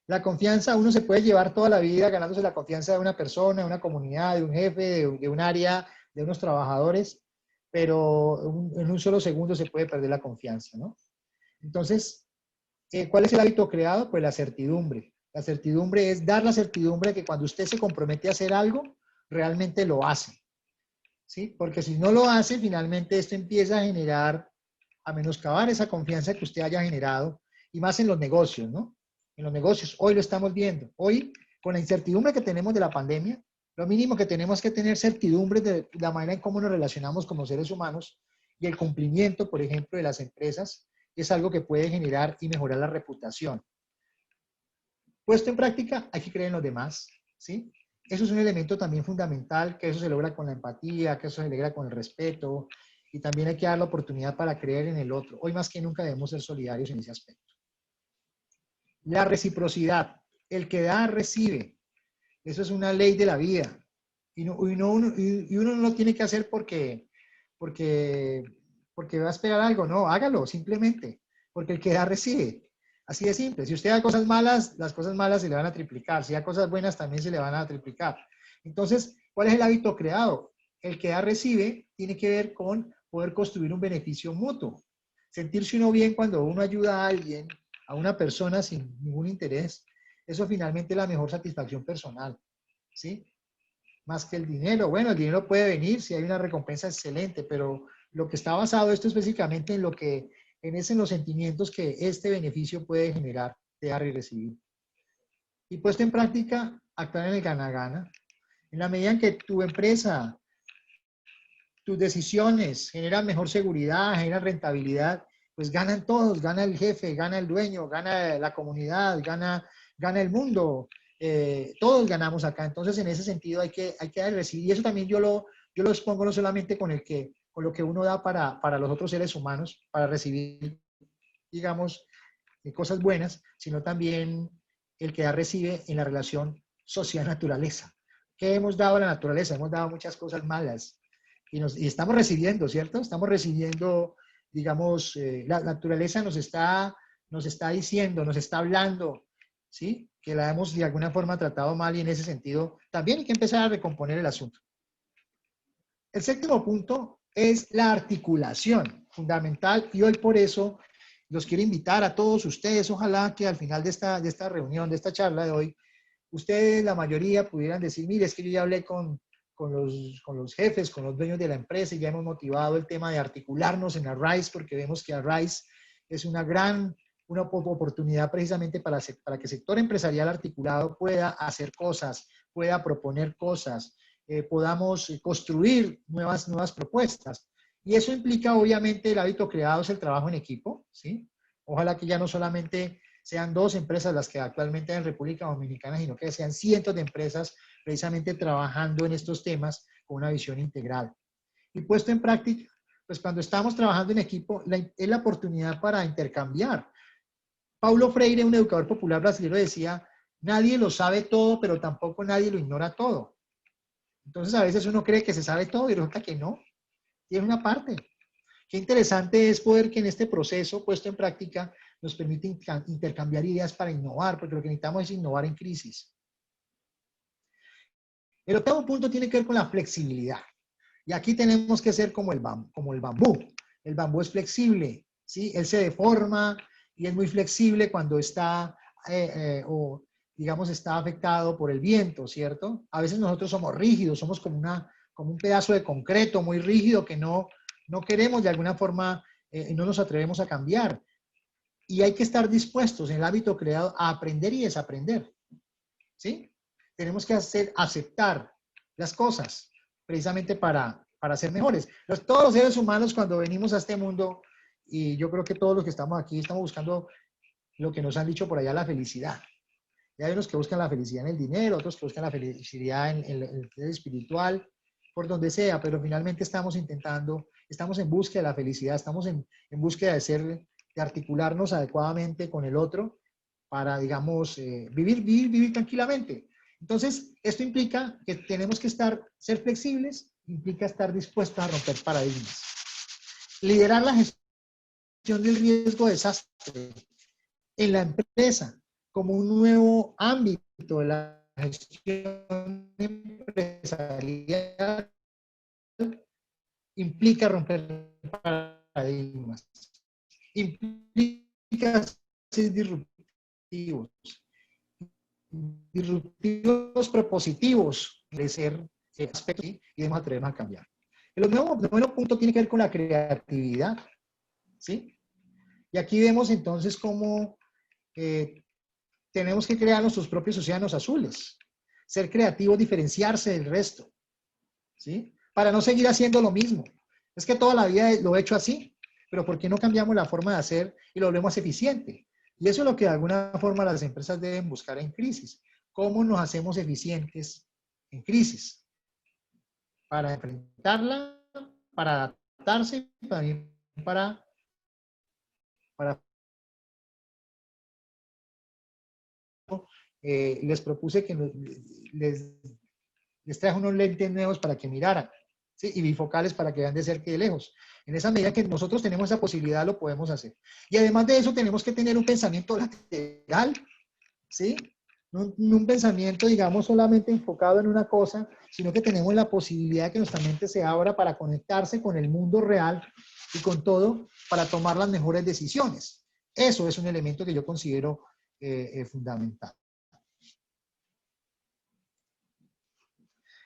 La confianza, uno se puede llevar toda la vida ganándose la confianza de una persona, de una comunidad, de un jefe, de un área, de unos trabajadores, pero en un solo segundo se puede perder la confianza, ¿no? Entonces, ¿cuál es el hábito creado? Pues la certidumbre. La certidumbre es dar la certidumbre de que cuando usted se compromete a hacer algo, realmente lo hace, ¿sí? Porque si no lo hace, finalmente esto empieza a generar, a menoscabar esa confianza que usted haya generado, y más en los negocios, ¿no? En los negocios, hoy lo estamos viendo. Hoy, con la incertidumbre que tenemos de la pandemia, lo mínimo que tenemos que tener certidumbre de la manera en cómo nos relacionamos como seres humanos y el cumplimiento, por ejemplo, de las empresas, es algo que puede generar y mejorar la reputación. Puesto en práctica, hay que creer en los demás, ¿sí? Eso es un elemento también fundamental, que eso se logra con la empatía, que eso se logra con el respeto, y también hay que dar la oportunidad para creer en el otro. Hoy más que nunca debemos ser solidarios en ese aspecto. La reciprocidad, el que da, recibe. Eso es una ley de la vida. Y uno no lo tiene que hacer porque va a esperar algo. No, hágalo simplemente. Porque el que da, recibe. Así de simple. Si usted da cosas malas, las cosas malas se le van a triplicar. Si da cosas buenas, también se le van a triplicar. Entonces, ¿cuál es el hábito creado? El que da, recibe, tiene que ver con poder construir un beneficio mutuo. Sentirse uno bien cuando uno ayuda a alguien, a una persona sin ningún interés, eso finalmente es la mejor satisfacción personal, ¿sí? Más que el dinero. Bueno, el dinero puede venir si hay una recompensa excelente, pero lo que está basado esto es básicamente en en los sentimientos que este beneficio puede generar de dar y recibir. Y puesto en práctica, actuar en el gana-gana. En la medida en que tu empresa, tus decisiones generan mejor seguridad, generan rentabilidad, pues ganan todos, gana el jefe, gana el dueño, gana la comunidad, gana el mundo, todos ganamos acá. Entonces, en ese sentido hay que recibir, y eso también yo lo expongo no solamente con lo que uno da para los otros seres humanos, para recibir, digamos, cosas buenas, sino también el que da recibe en la relación social-naturaleza. ¿Qué hemos dado a la naturaleza? Hemos dado muchas cosas malas y estamos recibiendo, ¿cierto? Estamos recibiendo, digamos, la naturaleza nos está nos está diciendo, nos está hablando, ¿sí? Que la hemos de alguna forma tratado mal y en ese sentido también hay que empezar a recomponer el asunto. El séptimo punto es la articulación, fundamental, y hoy por eso los quiero invitar a todos ustedes, ojalá que al final de esta reunión, de esta charla de hoy, ustedes, la mayoría, pudieran decir, mire, es que yo ya hablé con los jefes, con los dueños de la empresa y ya hemos motivado el tema de articularnos en Arise porque vemos que Arise es una oportunidad precisamente para que el sector empresarial articulado pueda hacer cosas, pueda proponer cosas, podamos construir nuevas propuestas. Y eso implica, obviamente, el hábito creado es el trabajo en equipo, ¿sí? Ojalá que ya no solamente sean 2 empresas las que actualmente hay en República Dominicana, sino que sean cientos de empresas precisamente trabajando en estos temas con una visión integral. Y puesto en práctica, pues cuando estamos trabajando en equipo, es la oportunidad para intercambiar. Paulo Freire, un educador popular brasileño, decía, nadie lo sabe todo, pero tampoco nadie lo ignora todo. Entonces a veces uno cree que se sabe todo y resulta que no. Y es una parte. Qué interesante es poder que en este proceso puesto en práctica nos permite intercambiar ideas para innovar, porque lo que necesitamos es innovar en crisis. El octavo punto tiene que ver con la flexibilidad. Y aquí tenemos que ser como el bambú. El bambú es flexible, ¿sí? Él se deforma y es muy flexible cuando está, digamos, está afectado por el viento, ¿cierto? A veces nosotros somos rígidos, somos como un pedazo de concreto muy rígido que no queremos de alguna forma, no nos atrevemos a cambiar. Y hay que estar dispuestos en el hábito creado a aprender y desaprender, ¿sí? Tenemos que aceptar las cosas precisamente para ser mejores. Todos los seres humanos cuando venimos a este mundo, y yo creo que todos los que estamos aquí estamos buscando lo que nos han dicho por allá, la felicidad. Y hay unos que buscan la felicidad en el dinero, otros que buscan la felicidad en el espiritual, por donde sea, pero finalmente estamos en búsqueda de la felicidad, estamos en búsqueda de articularnos adecuadamente con el otro para, digamos, vivir tranquilamente. Entonces, esto implica que tenemos que ser flexibles, implica estar dispuestos a romper paradigmas. Liderar la gestión del riesgo de desastre en la empresa como un nuevo ámbito de la gestión empresarial implica romper paradigmas, implica ser disruptivos propositivos, de ser aspectos y debemos atrevernos a cambiar. El noveno punto tiene que ver con la creatividad, ¿sí? Y aquí vemos entonces cómo tenemos que crear nuestros propios océanos azules, ser creativos, diferenciarse del resto, ¿sí? Para no seguir haciendo lo mismo. Es que toda la vida lo he hecho así, pero ¿por qué no cambiamos la forma de hacer y lo volvemos eficiente? Y eso es lo que de alguna forma las empresas deben buscar en crisis. ¿Cómo nos hacemos eficientes en crisis? Para enfrentarla, para adaptarse, también para les propuse que les traje unos lentes nuevos para que miraran, ¿sí? Y bifocales para que vean de cerca y de lejos. En esa medida que nosotros tenemos esa posibilidad, lo podemos hacer. Y además de eso, tenemos que tener un pensamiento lateral, ¿sí? Un pensamiento, digamos, solamente enfocado en una cosa, sino que tenemos la posibilidad de que nuestra mente se abra para conectarse con el mundo real y con todo para tomar las mejores decisiones. Eso es un elemento que yo considero fundamental.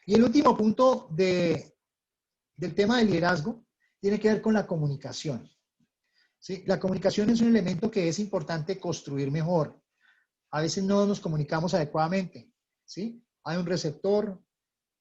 Y el último punto del tema del liderazgo tiene que ver con la comunicación, ¿sí? La comunicación es un elemento que es importante construir mejor. A veces no nos comunicamos adecuadamente, ¿sí? Hay un receptor,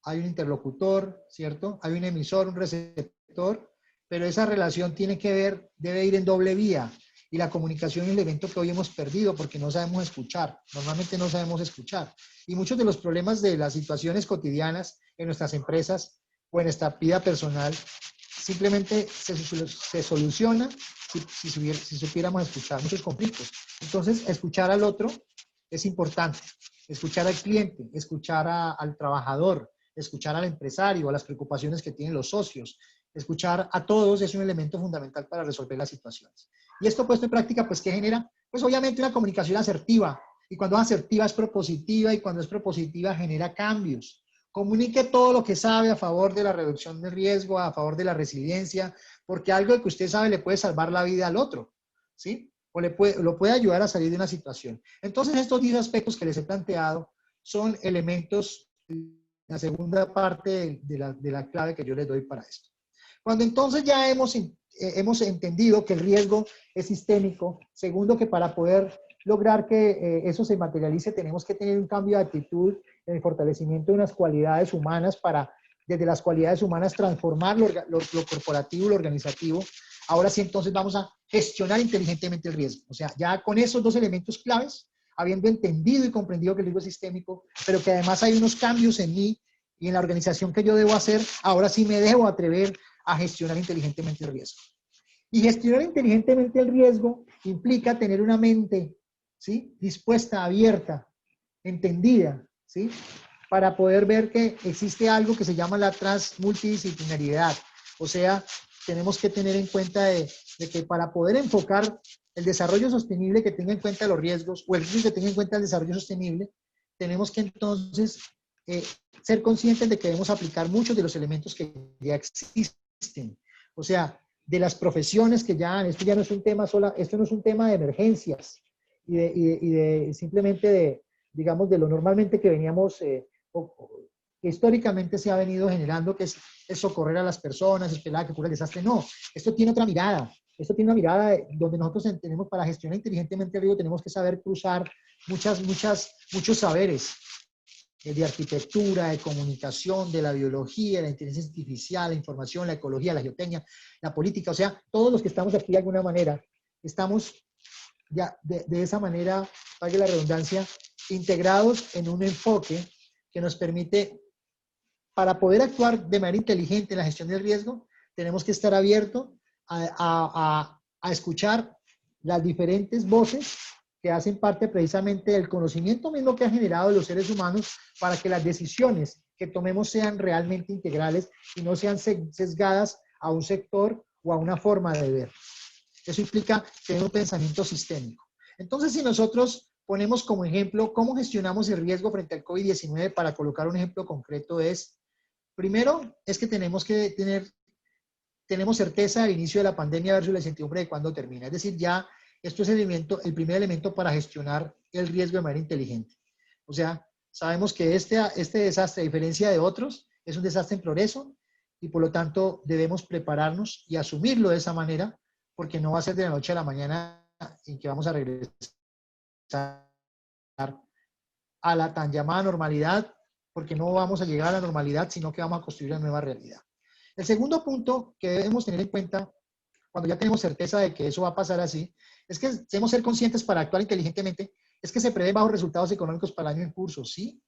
hay un interlocutor, ¿cierto? Hay un emisor, un receptor, pero esa relación debe ir en doble vía. Y la comunicación es el elemento que hoy hemos perdido porque no sabemos escuchar. Normalmente no sabemos escuchar. Y muchos de los problemas de las situaciones cotidianas en nuestras empresas o en nuestra vida personal simplemente se soluciona si supiéramos escuchar muchos conflictos. Entonces, escuchar al otro es importante. Escuchar al cliente, escuchar al trabajador, escuchar al empresario, a las preocupaciones que tienen los socios. Escuchar a todos es un elemento fundamental para resolver las situaciones. Y esto puesto en práctica, pues, ¿qué genera? Pues obviamente una comunicación asertiva, y cuando es asertiva es propositiva, y cuando es propositiva genera cambios. Comunique todo lo que sabe a favor de la reducción de riesgo, a favor de la resiliencia, porque algo que usted sabe le puede salvar la vida al otro, ¿sí? O lo puede ayudar a salir de una situación. Entonces, estos 10 aspectos que les he planteado son elementos, la segunda parte de la clave que yo les doy para esto. Cuando entonces ya hemos entendido que el riesgo es sistémico, segundo, que para poder lograr que eso se materialice tenemos que tener un cambio de actitud en el fortalecimiento de unas cualidades humanas para, desde las cualidades humanas, transformar lo corporativo, lo organizativo. Ahora sí, entonces vamos a gestionar inteligentemente el riesgo. O sea, ya con esos dos elementos claves, habiendo entendido y comprendido que el riesgo es sistémico, pero que además hay unos cambios en mí y en la organización que yo debo hacer, ahora sí me debo atrever a gestionar inteligentemente el riesgo. Y gestionar inteligentemente el riesgo implica tener una mente, ¿sí?, dispuesta, abierta, entendida, ¿sí?, para poder ver que existe algo que se llama la transmultidisciplinariedad. O sea, tenemos que tener en cuenta de que para poder enfocar el desarrollo sostenible que tenga en cuenta los riesgos, o el riesgo que tenga en cuenta el desarrollo sostenible, tenemos que entonces ser conscientes de que debemos aplicar muchos de los elementos que ya existen. O sea, de las profesiones que ya, esto ya no es un tema esto no es un tema de emergencias y de simplemente de, digamos, de lo normalmente que veníamos, que históricamente se ha venido generando, que es socorrer a las personas, esperar que ocurra el desastre. No, esto tiene otra mirada. Esto tiene una mirada donde nosotros tenemos, para gestionar inteligentemente el riesgo, tenemos que saber cruzar muchos saberes de arquitectura, de comunicación, de la biología, la inteligencia artificial, la información, la ecología, la geotecnia, la política. O sea, todos los que estamos aquí de alguna manera, estamos ya de esa manera, valga la redundancia, integrados en un enfoque que nos permite, para poder actuar de manera inteligente en la gestión del riesgo, tenemos que estar abiertos a escuchar las diferentes voces que hacen parte precisamente del conocimiento mismo que han generado los seres humanos para que las decisiones que tomemos sean realmente integrales y no sean sesgadas a un sector o a una forma de ver. Eso implica tener un pensamiento sistémico. Entonces, si nosotros ponemos como ejemplo cómo gestionamos el riesgo frente al COVID-19, para colocar un ejemplo concreto, es, primero, es que tenemos certeza del inicio de la pandemia versus la incertidumbre de cuándo termina. Es decir, ya esto es el primer elemento para gestionar el riesgo de manera inteligente. O sea, sabemos que este desastre, a diferencia de otros, es un desastre en progreso y por lo tanto debemos prepararnos y asumirlo de esa manera, porque no va a ser de la noche a la mañana en que vamos a regresar a la tan llamada normalidad, porque no vamos a llegar a la normalidad, sino que vamos a construir una nueva realidad. El segundo punto que debemos tener en cuenta cuando ya tenemos certeza de que eso va a pasar así, es que debemos ser conscientes para actuar inteligentemente, es que se prevén bajos resultados económicos para el año en curso, ¿sí?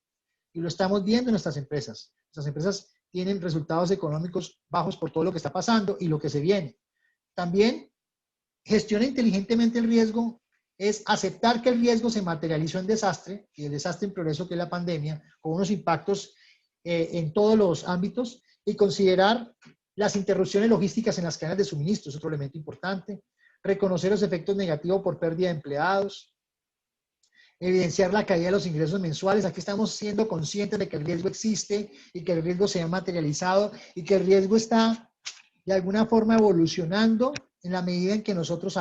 Y lo estamos viendo en nuestras empresas. Nuestras empresas tienen resultados económicos bajos por todo lo que está pasando y lo que se viene. También, gestiona inteligentemente el riesgo es aceptar que el riesgo se materializó en desastre, y el desastre en progreso que es la pandemia, con unos impactos en todos los ámbitos, y considerar las interrupciones logísticas en las cadenas de suministro, es otro elemento importante. Reconocer los efectos negativos por pérdida de empleados. Evidenciar la caída de los ingresos mensuales. Aquí estamos siendo conscientes de que el riesgo existe y que el riesgo se ha materializado y que el riesgo está de alguna forma evolucionando en la medida en que nosotros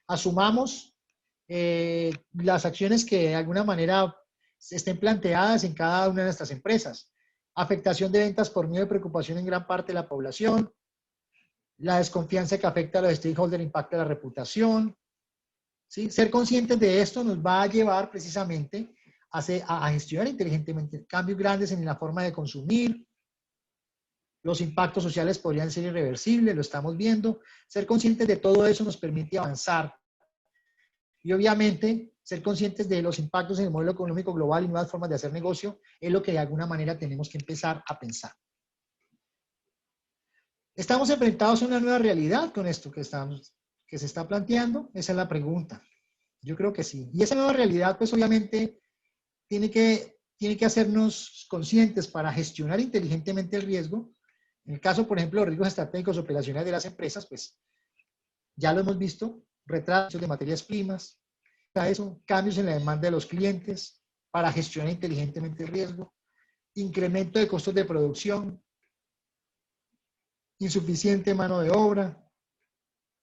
asumamos las acciones que de alguna manera estén planteadas en cada una de nuestras empresas. Afectación de ventas por miedo y preocupación en gran parte de la población. La desconfianza que afecta a los stakeholders impacta la reputación. ¿Sí? Ser conscientes de esto nos va a llevar precisamente a gestionar inteligentemente cambios grandes en la forma de consumir. Los impactos sociales podrían ser irreversibles, lo estamos viendo. Ser conscientes de todo eso nos permite avanzar. Y obviamente, ser conscientes de los impactos en el modelo económico global y nuevas formas de hacer negocio es lo que de alguna manera tenemos que empezar a pensar. ¿Estamos enfrentados a una nueva realidad con esto que se está planteando? Esa es la pregunta. Yo creo que sí. Y esa nueva realidad, pues obviamente, tiene que hacernos conscientes para gestionar inteligentemente el riesgo. En el caso, por ejemplo, de los riesgos estratégicos operacionales de las empresas, pues ya lo hemos visto, retrasos de materias primas, eso, cambios en la demanda de los clientes para gestionar inteligentemente el riesgo, incremento de costos de producción, insuficiente mano de obra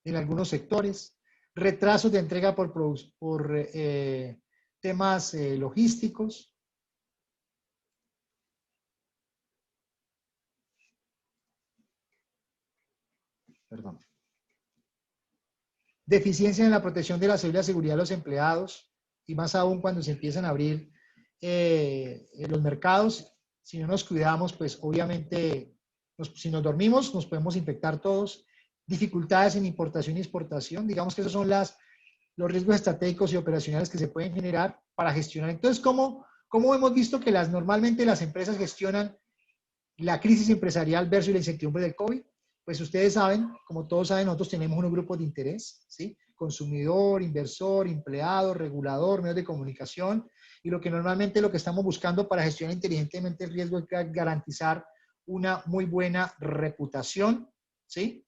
en algunos sectores, retrasos de entrega por temas logísticos. Perdón. Deficiencia en la protección de la salud y la seguridad de los empleados, y más aún cuando se empiezan a abrir los mercados. Si no nos cuidamos, pues obviamente, si nos dormimos, nos podemos infectar todos. Dificultades en importación y exportación, digamos que esos son los riesgos estratégicos y operacionales que se pueden generar para gestionar. Entonces, ¿cómo hemos visto que normalmente las empresas gestionan la crisis empresarial versus la incertidumbre del COVID? Pues ustedes saben, como todos saben, nosotros tenemos unos grupos de interés, ¿sí? Consumidor, inversor, empleado, regulador, medios de comunicación, y lo que normalmente lo que estamos buscando para gestionar inteligentemente el riesgo es garantizar una muy buena reputación, ¿sí?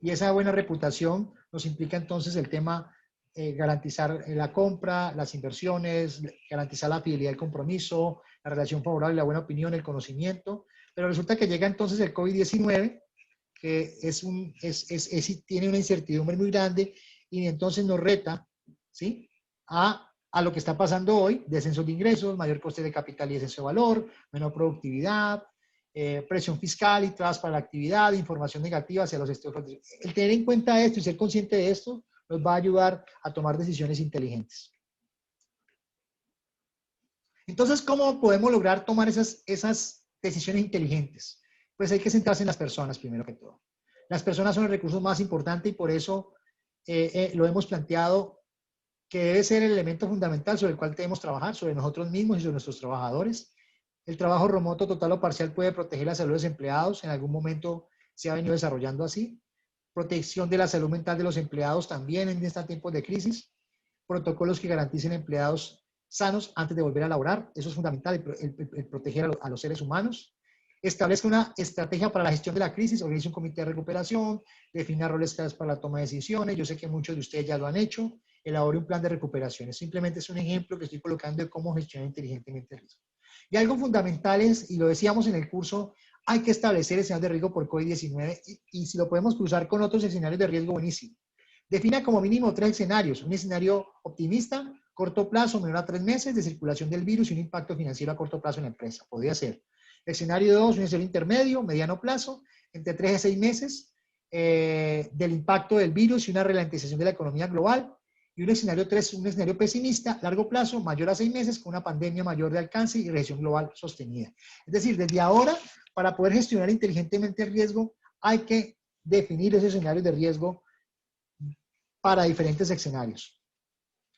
Y esa buena reputación nos implica entonces el tema garantizar la compra, las inversiones, garantizar la fidelidad del compromiso, la relación favorable, la buena opinión, el conocimiento. Pero resulta que llega entonces el COVID-19, que tiene una incertidumbre muy grande y entonces nos reta, ¿sí? a lo que está pasando hoy: descenso de ingresos, mayor coste de capital y descenso de valor, menor productividad, presión fiscal y trabas para la actividad, información negativa hacia los stakeholders. El tener en cuenta esto y ser consciente de esto nos va a ayudar a tomar decisiones inteligentes. Entonces, ¿cómo podemos lograr tomar esas decisiones inteligentes? Pues hay que centrarse en las personas primero que todo. Las personas son el recurso más importante y por eso lo hemos planteado que debe ser el elemento fundamental sobre el cual debemos trabajar, sobre nosotros mismos y sobre nuestros trabajadores. El trabajo remoto total o parcial puede proteger la salud de los empleados, en algún momento se ha venido desarrollando así. Protección de la salud mental de los empleados también en estos tiempos de crisis. Protocolos que garanticen empleados sanos antes de volver a laborar, eso es fundamental, el proteger a los seres humanos. Establezca una estrategia para la gestión de la crisis, organice un comité de recuperación, defina roles claves para la toma de decisiones. Yo sé que muchos de ustedes ya lo han hecho. Elabore un plan de recuperación. Simplemente es un ejemplo que estoy colocando de cómo gestionar inteligentemente el riesgo. Y algo fundamental es, y lo decíamos en el curso, hay que establecer escenarios de riesgo por COVID-19 y si lo podemos cruzar con otros escenarios de riesgo, buenísimo. Defina como mínimo 3 escenarios: un escenario optimista, corto plazo, menor a 3 meses, de circulación del virus y un impacto financiero a corto plazo en la empresa. Podría ser. Escenario 2, un escenario intermedio, mediano plazo, entre 3 a 6 meses, del impacto del virus y una ralentización de la economía global. Y un escenario 3, un escenario pesimista, largo plazo, mayor a 6 meses, con una pandemia mayor de alcance y recesión global sostenida. Es decir, desde ahora, para poder gestionar inteligentemente el riesgo, hay que definir esos escenarios de riesgo para diferentes escenarios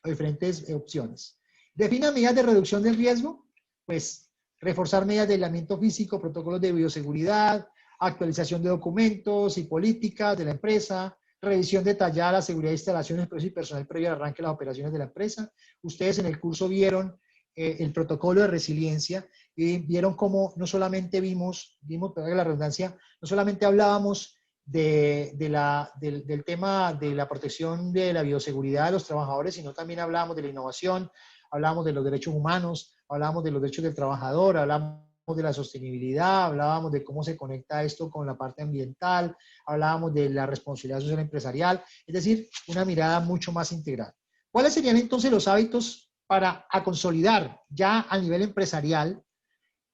o diferentes opciones. Defina medidas de reducción del riesgo, pues reforzar medidas de aislamiento físico, protocolos de bioseguridad, actualización de documentos y políticas de la empresa, revisión detallada de la seguridad de instalaciones, procesos y personal previo al arranque de las operaciones de la empresa. Ustedes en el curso vieron el protocolo de resiliencia y vieron cómo no solamente vimos, perdón la redundancia, no solamente hablábamos del tema de la protección de la bioseguridad de los trabajadores, sino también hablábamos de la innovación, hablábamos de los derechos humanos, hablábamos de los derechos del trabajador, hablábamos de la sostenibilidad, hablábamos de cómo se conecta esto con la parte ambiental, hablábamos de la responsabilidad social empresarial, es decir, una mirada mucho más integral. ¿Cuáles serían entonces los hábitos para consolidar ya a nivel empresarial,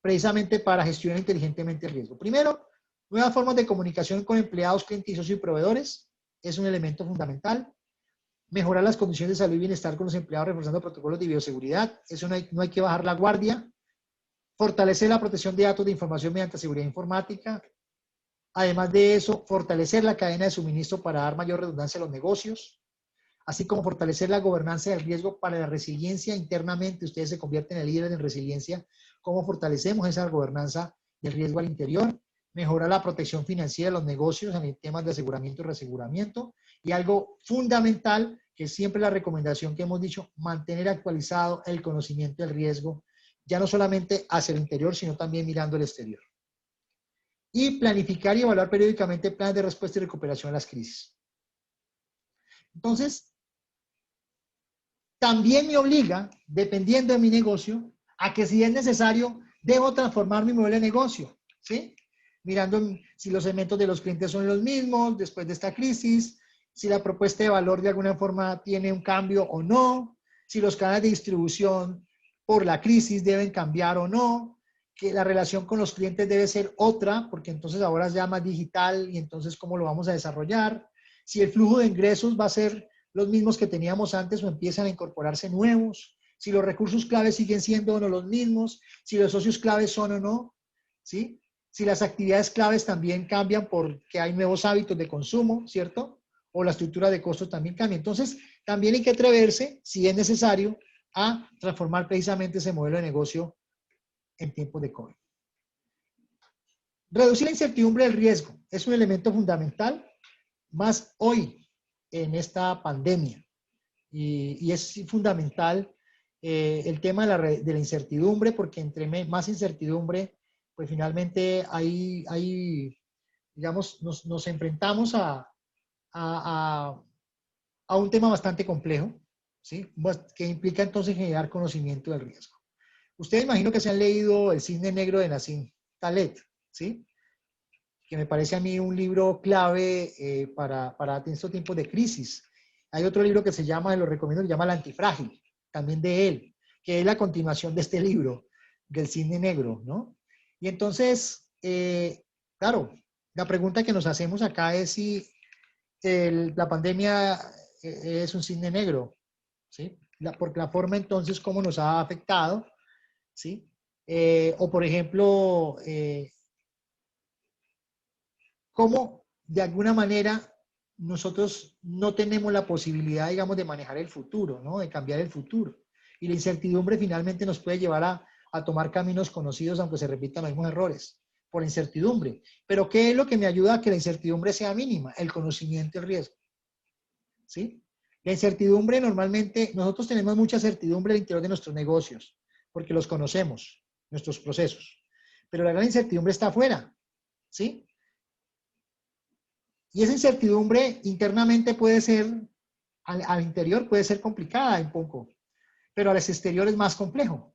precisamente para gestionar inteligentemente el riesgo? Primero, nuevas formas de comunicación con empleados, clientes, socios y proveedores es un elemento fundamental. Mejorar las condiciones de salud y bienestar con los empleados reforzando protocolos de bioseguridad. Eso no hay que bajar la guardia. Fortalecer la protección de datos de información mediante seguridad informática. Además de eso, fortalecer la cadena de suministro para dar mayor redundancia a los negocios, así como fortalecer la gobernanza del riesgo para la resiliencia internamente. Ustedes se convierten en líderes en resiliencia. ¿Cómo fortalecemos esa gobernanza del riesgo al interior? Mejorar la protección financiera de los negocios en temas de aseguramiento y reaseguramiento. Y algo fundamental, que siempre la recomendación que hemos dicho, mantener actualizado el conocimiento del riesgo, ya no solamente hacia el interior, sino también mirando el exterior. Y planificar y evaluar periódicamente planes de respuesta y recuperación a las crisis. Entonces, también me obliga, dependiendo de mi negocio, a que si es necesario, debo transformar mi modelo de negocio, ¿sí? Mirando si los segmentos de los clientes son los mismos después de esta crisis, si la propuesta de valor de alguna forma tiene un cambio o no, si los canales de distribución por la crisis deben cambiar o no, que la relación con los clientes debe ser otra, porque entonces ahora es ya más digital y entonces cómo lo vamos a desarrollar, si el flujo de ingresos va a ser los mismos que teníamos antes o empiezan a incorporarse nuevos, si los recursos claves siguen siendo o no los mismos, si los socios claves son o no, ¿sí? Si las actividades claves también cambian porque hay nuevos hábitos de consumo, ¿cierto? O la estructura de costos también cambia. Entonces, también hay que atreverse, si es necesario, a transformar precisamente ese modelo de negocio en tiempos de COVID. Reducir la incertidumbre del riesgo es un elemento fundamental, más hoy en esta pandemia. Y es fundamental el tema de la incertidumbre, porque entre más incertidumbre, pues finalmente digamos, nos enfrentamos a un tema bastante complejo, ¿sí? Que implica entonces generar conocimiento del riesgo. Ustedes imagino que se han leído El Cisne Negro de Nassim Taleb, ¿sí? Que me parece a mí un libro clave para estos tiempos de crisis. Hay otro libro que se llama, lo recomiendo, que se llama El Antifrágil, también de él, que es la continuación de este libro, del Cisne Negro, ¿no? Y entonces, claro, la pregunta que nos hacemos acá es si la pandemia es un cisne negro, ¿sí? Por la forma entonces cómo nos ha afectado, ¿sí? O por ejemplo, cómo de alguna manera nosotros no tenemos la posibilidad, digamos, de manejar el futuro, ¿no? De cambiar el futuro. Y la incertidumbre finalmente nos puede llevar a tomar caminos conocidos, aunque se repitan los mismos errores, por la incertidumbre. Pero ¿qué es lo que me ayuda a que la incertidumbre sea mínima? El conocimiento y el riesgo, ¿sí? La incertidumbre normalmente, nosotros tenemos mucha certidumbre al interior de nuestros negocios, porque los conocemos, nuestros procesos. Pero la gran incertidumbre está afuera, ¿sí? Y esa incertidumbre internamente puede ser, al interior puede ser complicada un poco, pero al exterior es más complejo.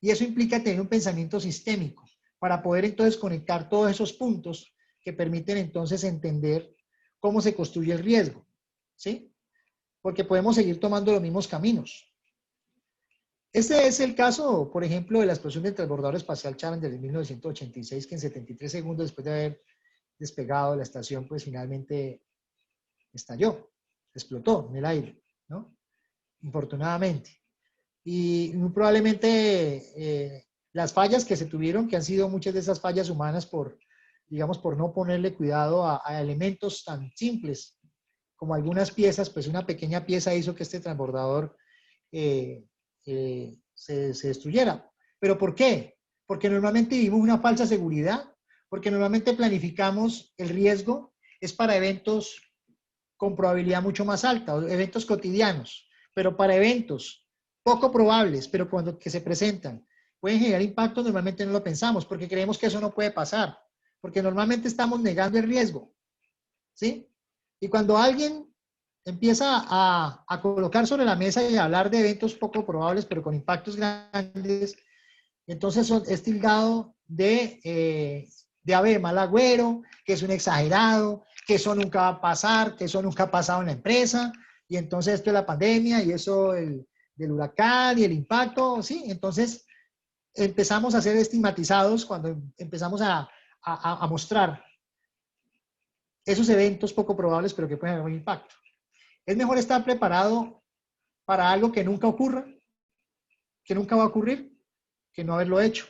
Y eso implica tener un pensamiento sistémico para poder entonces conectar todos esos puntos que permiten entonces entender cómo se construye el riesgo, ¿sí? Porque podemos seguir tomando los mismos caminos. Este es el caso, por ejemplo, de la explosión del transbordador espacial Challenger de 1986, que en 73 segundos después de haber despegado de la estación, pues finalmente estalló, explotó en el aire, ¿no? Infortunadamente. Y muy probablemente las fallas que se tuvieron, que han sido muchas de esas fallas humanas por, digamos, por no ponerle cuidado a elementos tan simples como algunas piezas, pues una pequeña pieza hizo que este transbordador se destruyera. ¿Pero por qué? Porque normalmente vivimos una falsa seguridad, porque normalmente planificamos el riesgo, es para eventos con probabilidad mucho más alta, eventos cotidianos, pero para eventos poco probables, pero cuando que se presentan, pueden generar impacto, normalmente no lo pensamos, porque creemos que eso no puede pasar, porque normalmente estamos negando el riesgo, ¿sí? Y cuando alguien empieza a colocar sobre la mesa y a hablar de eventos poco probables, pero con impactos grandes, entonces es tildado de ave de mal agüero, que es un exagerado, que eso nunca va a pasar, que eso nunca ha pasado en la empresa, y entonces esto es la pandemia, y eso del huracán y el impacto, ¿sí? Entonces empezamos a ser estigmatizados cuando empezamos a mostrar esos eventos poco probables, pero que pueden haber un impacto. Es mejor estar preparado para algo que nunca ocurra, que nunca va a ocurrir, que no haberlo hecho.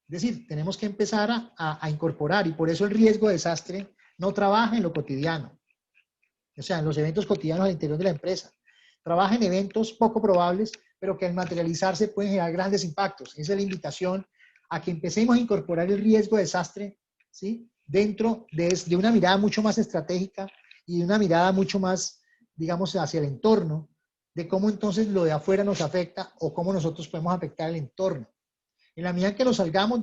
Es decir, tenemos que empezar a incorporar, y por eso el riesgo de desastre no trabaja en lo cotidiano, o sea, en los eventos cotidianos al interior de la empresa. Trabaja en eventos poco probables, pero que al materializarse pueden generar grandes impactos. Esa es la invitación a que empecemos a incorporar el riesgo de desastre, ¿sí? Dentro de una mirada mucho más estratégica y de una mirada mucho más, digamos, hacia el entorno, de cómo entonces lo de afuera nos afecta o cómo nosotros podemos afectar el entorno. En la medida que nos salgamos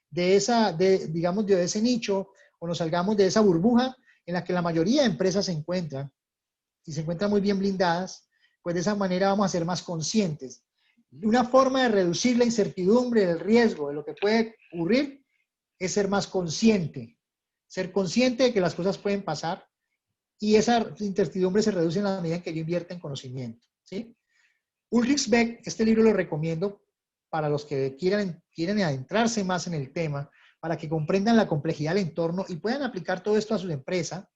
digamos, de ese nicho o nos salgamos de esa burbuja en la que la mayoría de empresas se encuentran y se encuentran muy bien blindadas, pues de esa manera vamos a ser más conscientes. Una forma de reducir la incertidumbre, el riesgo de lo que puede ocurrir, es ser más consciente. Ser consciente de que las cosas pueden pasar y esa incertidumbre se reduce en la medida en que yo invierta en conocimiento, ¿sí? Ulrich Beck, este libro lo recomiendo para los que quieran adentrarse más en el tema, para que comprendan la complejidad del entorno y puedan aplicar todo esto a su empresa.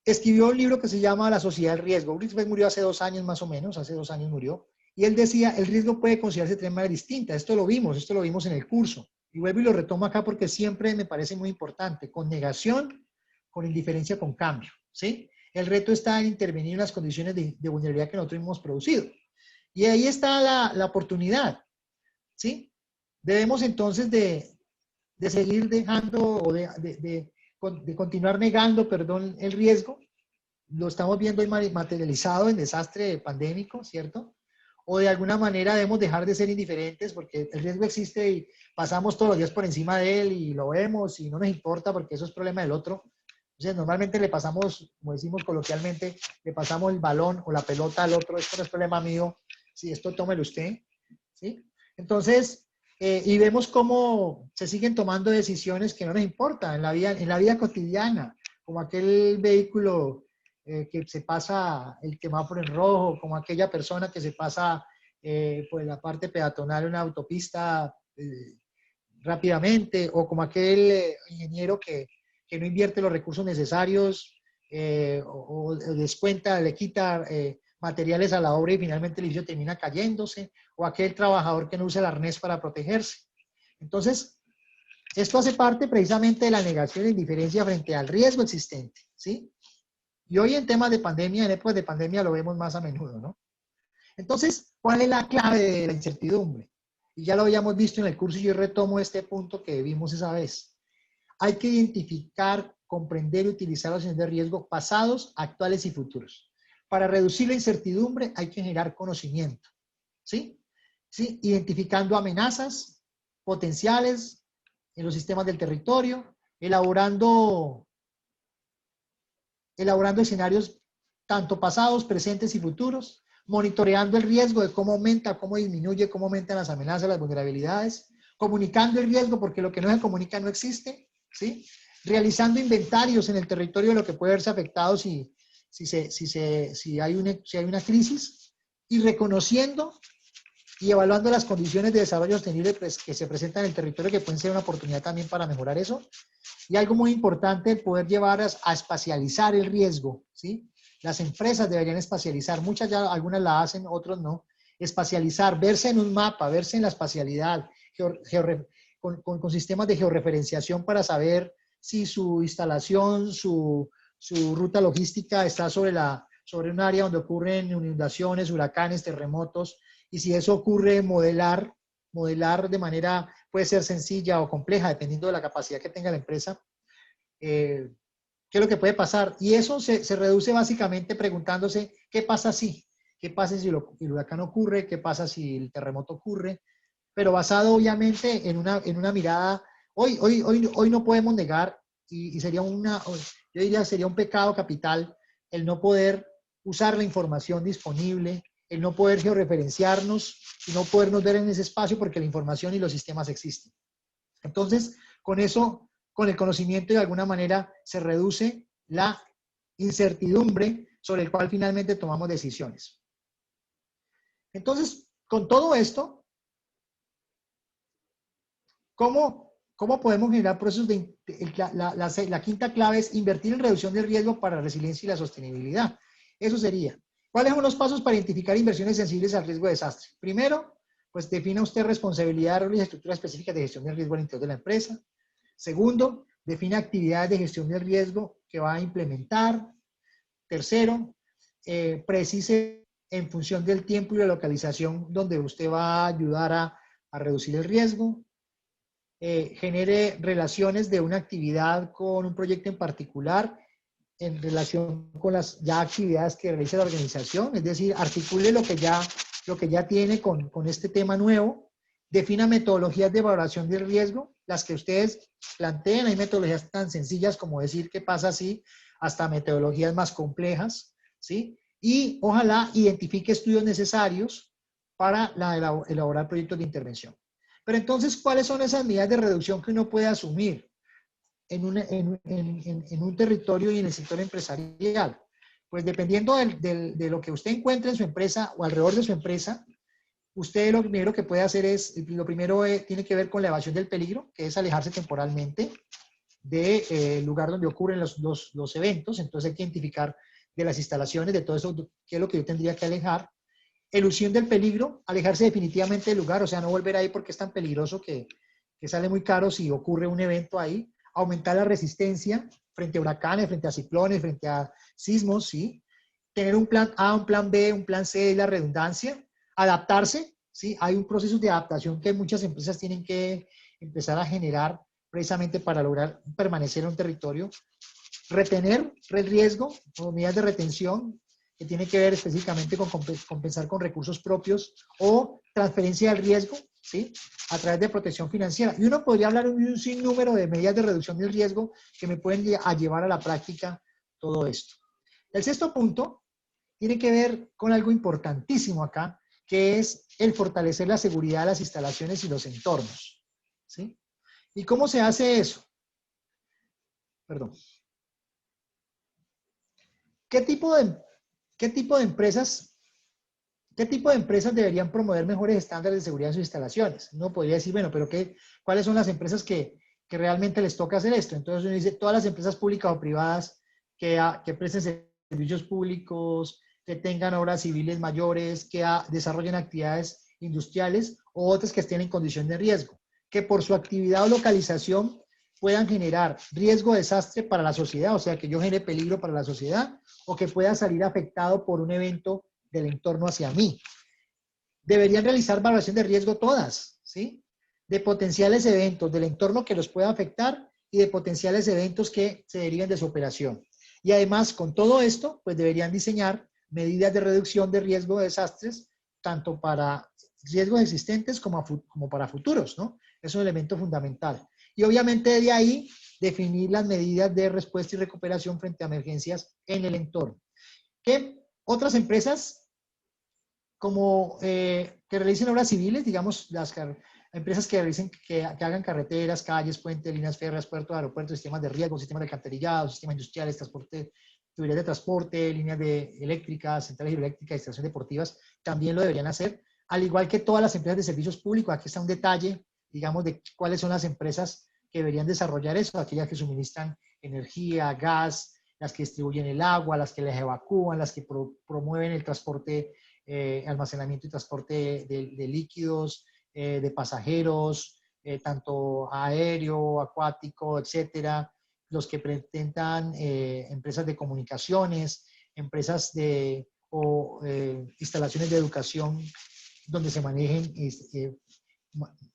Escribió un libro que se llama La Sociedad del Riesgo. Ulrich Beck murió hace 2 años más o menos, hace 2 años murió, y él decía, el riesgo puede considerarse de 3 maneras distintas. Esto lo vimos en el curso. Y vuelvo y lo retomo acá porque siempre me parece muy importante, con negación, con indiferencia, con cambio, ¿sí? El reto está en intervenir en las condiciones de vulnerabilidad que nosotros hemos producido. Y ahí está la oportunidad, ¿sí? Debemos entonces de seguir dejando o de continuar negando, perdón, el riesgo. Lo estamos viendo hoy materializado en desastre pandémico, ¿cierto? O de alguna manera debemos dejar de ser indiferentes porque el riesgo existe y pasamos todos los días por encima de él y lo vemos y no nos importa porque eso es problema del otro. Entonces, normalmente le pasamos, como decimos coloquialmente, le pasamos el balón o la pelota al otro. Esto no es problema mío. Sí, esto tómelo usted. ¿Sí? Entonces, y vemos cómo se siguen tomando decisiones que no nos importan en la vida cotidiana, como aquel vehículo que se pasa el semáforo en rojo, como aquella persona que se pasa por la parte peatonal en una autopista rápidamente, o como aquel ingeniero que no invierte los recursos necesarios o descuenta, le quita materiales a la obra y finalmente el edificio termina cayéndose, o aquel trabajador que no usa el arnés para protegerse. Entonces, esto hace parte precisamente de la negación e indiferencia frente al riesgo existente, ¿sí? Y hoy en temas de pandemia, en épocas de pandemia lo vemos más a menudo, ¿no? Entonces, ¿cuál es la clave de la incertidumbre? Y ya lo habíamos visto en el curso y yo retomo este punto que vimos esa vez. Hay que identificar, comprender y utilizar los escenarios de riesgo pasados, actuales y futuros. Para reducir la incertidumbre hay que generar conocimiento, ¿sí? ¿Sí? Identificando amenazas potenciales en los sistemas del territorio, elaborando escenarios tanto pasados, presentes y futuros, monitoreando el riesgo de cómo aumenta, cómo disminuye, cómo aumentan las amenazas, las vulnerabilidades, comunicando el riesgo porque lo que no se comunica no existe, ¿sí? Realizando inventarios en el territorio de lo que puede verse afectado si hay una crisis y reconociendo y evaluando las condiciones de desarrollo sostenible pues, que se presentan en el territorio que pueden ser una oportunidad también para mejorar eso. Y algo muy importante, poder llevar a espacializar el riesgo, ¿sí? Las empresas deberían espacializar, muchas ya, algunas la hacen, otros no. Espacializar, verse en un mapa, verse en la espacialidad, con sistemas de georreferenciación para saber si su instalación, su ruta logística está sobre un área donde ocurren inundaciones, huracanes, terremotos, y si eso ocurre, modelar de manera, puede ser sencilla o compleja, dependiendo de la capacidad que tenga la empresa, qué es lo que puede pasar. Y eso se reduce básicamente preguntándose, ¿qué pasa si? ¿Qué pasa si el huracán ocurre? ¿Qué pasa si el terremoto ocurre? Pero basado obviamente en una mirada, hoy no podemos negar, y sería yo diría sería un pecado capital el no poder usar la información disponible, el no poder georreferenciarnos y no podernos ver en ese espacio porque la información y los sistemas existen. Entonces, con eso, con el conocimiento de alguna manera se reduce la incertidumbre sobre el cual finalmente tomamos decisiones. Entonces, con todo esto, ¿cómo podemos generar procesos la quinta clave es invertir en reducción del riesgo para la resiliencia y la sostenibilidad? Eso sería. ¿Cuáles son los pasos para identificar inversiones sensibles al riesgo de desastre? Primero, pues defina usted responsabilidad, roles y estructuras específicas de gestión del riesgo al interior de la empresa. Segundo, define actividades de gestión del riesgo que va a implementar. Tercero, precise en función del tiempo y la localización donde usted va a ayudar a reducir el riesgo. Genere relaciones de una actividad con un proyecto en particular en relación con las ya actividades que realiza la organización, es decir, articule lo que ya tiene con este tema nuevo, defina metodologías de valoración del riesgo, las que ustedes planteen, hay metodologías tan sencillas como decir qué pasa si, hasta metodologías más complejas, ¿sí? y ojalá identifique estudios necesarios para elaborar proyectos de intervención. Pero entonces, ¿cuáles son esas medidas de reducción que uno puede asumir en un territorio y en el sector empresarial? Pues dependiendo de lo que usted encuentre en su empresa o alrededor de su empresa, usted lo primero que puede hacer es, lo primero tiene que ver con la evasión del peligro, que es alejarse temporalmente del lugar donde ocurren los eventos. Entonces hay que identificar de las instalaciones, de todo eso, qué es lo que yo tendría que alejar. Elusión del peligro, alejarse definitivamente del lugar, o sea, no volver ahí porque es tan peligroso que sale muy caro si ocurre un evento ahí. Aumentar la resistencia frente a huracanes, frente a ciclones, frente a sismos, ¿sí? Tener un plan A, un plan B, un plan C y la redundancia. Adaptarse, ¿sí? Hay un proceso de adaptación que muchas empresas tienen que empezar a generar precisamente para lograr permanecer en un territorio. Retener el riesgo, o medidas de retención, que tiene que ver específicamente con compensar con recursos propios o transferencia del riesgo, ¿sí? A través de protección financiera. Y uno podría hablar de un sinnúmero de medidas de reducción del riesgo que me pueden llevar a la práctica todo esto. El sexto punto tiene que ver con algo importantísimo acá, que es el fortalecer la seguridad de las instalaciones y los entornos, ¿sí? ¿Y cómo se hace eso? Perdón. ¿Qué tipo de empresas deberían promover mejores estándares de seguridad en sus instalaciones? Uno podría decir, bueno, pero ¿cuáles son las empresas que realmente les toca hacer esto? Entonces uno dice, todas las empresas públicas o privadas que presten servicios públicos, que tengan obras civiles mayores, que desarrollen actividades industriales o otras que estén en condición de riesgo, que por su actividad o localización puedan generar riesgo de desastre para la sociedad, o sea, que yo genere peligro para la sociedad, o que pueda salir afectado por un evento del entorno hacia mí. Deberían realizar valoración de riesgo todas, ¿sí? De potenciales eventos del entorno que los pueda afectar y de potenciales eventos que se deriven de su operación. Y además, con todo esto, pues deberían diseñar medidas de reducción de riesgo de desastres, tanto para riesgos existentes como para futuros, ¿no? Es un elemento fundamental. Y obviamente de ahí definir las medidas de respuesta y recuperación frente a emergencias en el entorno. ¿Qué otras empresas como que realicen obras civiles, digamos, las empresas que hagan carreteras, calles, puentes, líneas férreas, puertos, aeropuertos, sistemas de riego, sistemas de alcantarillado, sistemas industriales, transporte, tuberías de transporte, líneas eléctricas, centrales hidroeléctricas, instalaciones deportivas, también lo deberían hacer, al igual que todas las empresas de servicios públicos. Aquí está un detalle, digamos, de cuáles son las empresas que deberían desarrollar eso, aquellas que suministran energía, gas, las que distribuyen el agua, las que les evacúan, las que promueven el transporte, almacenamiento y transporte de líquidos, de pasajeros, tanto aéreo, acuático, etcétera, los que presentan empresas de comunicaciones, empresas o instalaciones de educación donde se manejen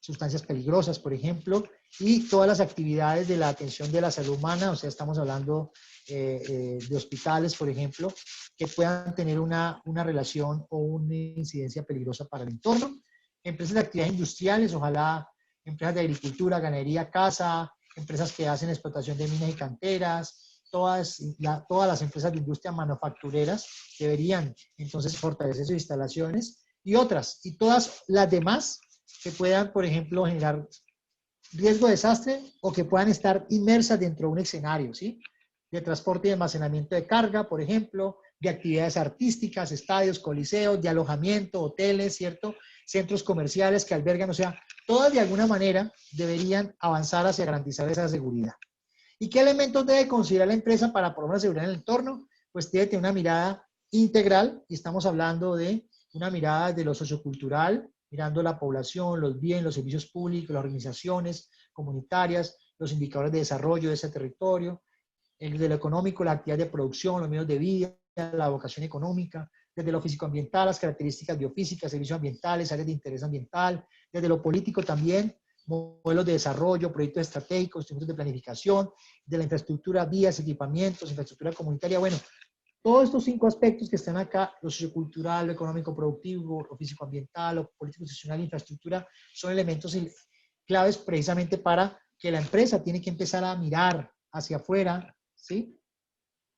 sustancias peligrosas, por ejemplo, y todas las actividades de la atención de la salud humana, o sea, estamos hablando de hospitales, por ejemplo, que puedan tener una relación o una incidencia peligrosa para el entorno. Empresas de actividades industriales, ojalá empresas de agricultura, ganadería, caza, empresas que hacen explotación de minas y canteras, todas las empresas de industria manufactureras deberían entonces fortalecer sus instalaciones y otras, y todas las demás que puedan, por ejemplo, generar riesgo de desastre o que puedan estar inmersas dentro de un escenario, ¿sí? De transporte y almacenamiento de carga, por ejemplo, de actividades artísticas, estadios, coliseos, de alojamiento, hoteles, ¿cierto? Centros comerciales que albergan, o sea, todas de alguna manera deberían avanzar hacia garantizar esa seguridad. ¿Y qué elementos debe considerar la empresa para promover la seguridad en el entorno? Pues debe tener una mirada integral, y estamos hablando de una mirada de lo sociocultural, mirando la población, los bienes, los servicios públicos, las organizaciones comunitarias, los indicadores de desarrollo de ese territorio, el de lo económico, la actividad de producción, los medios de vida, la vocación económica, desde lo físico-ambiental, las características biofísicas, servicios ambientales, áreas de interés ambiental, desde lo político también, modelos de desarrollo, proyectos estratégicos, instrumentos de planificación, de la infraestructura, vías, equipamientos, infraestructura comunitaria. Bueno, todos estos 5 aspectos que están acá, lo sociocultural, lo económico productivo, lo físico-ambiental, lo político-institucional, infraestructura, son elementos claves precisamente para que la empresa tiene que empezar a mirar hacia afuera, ¿sí?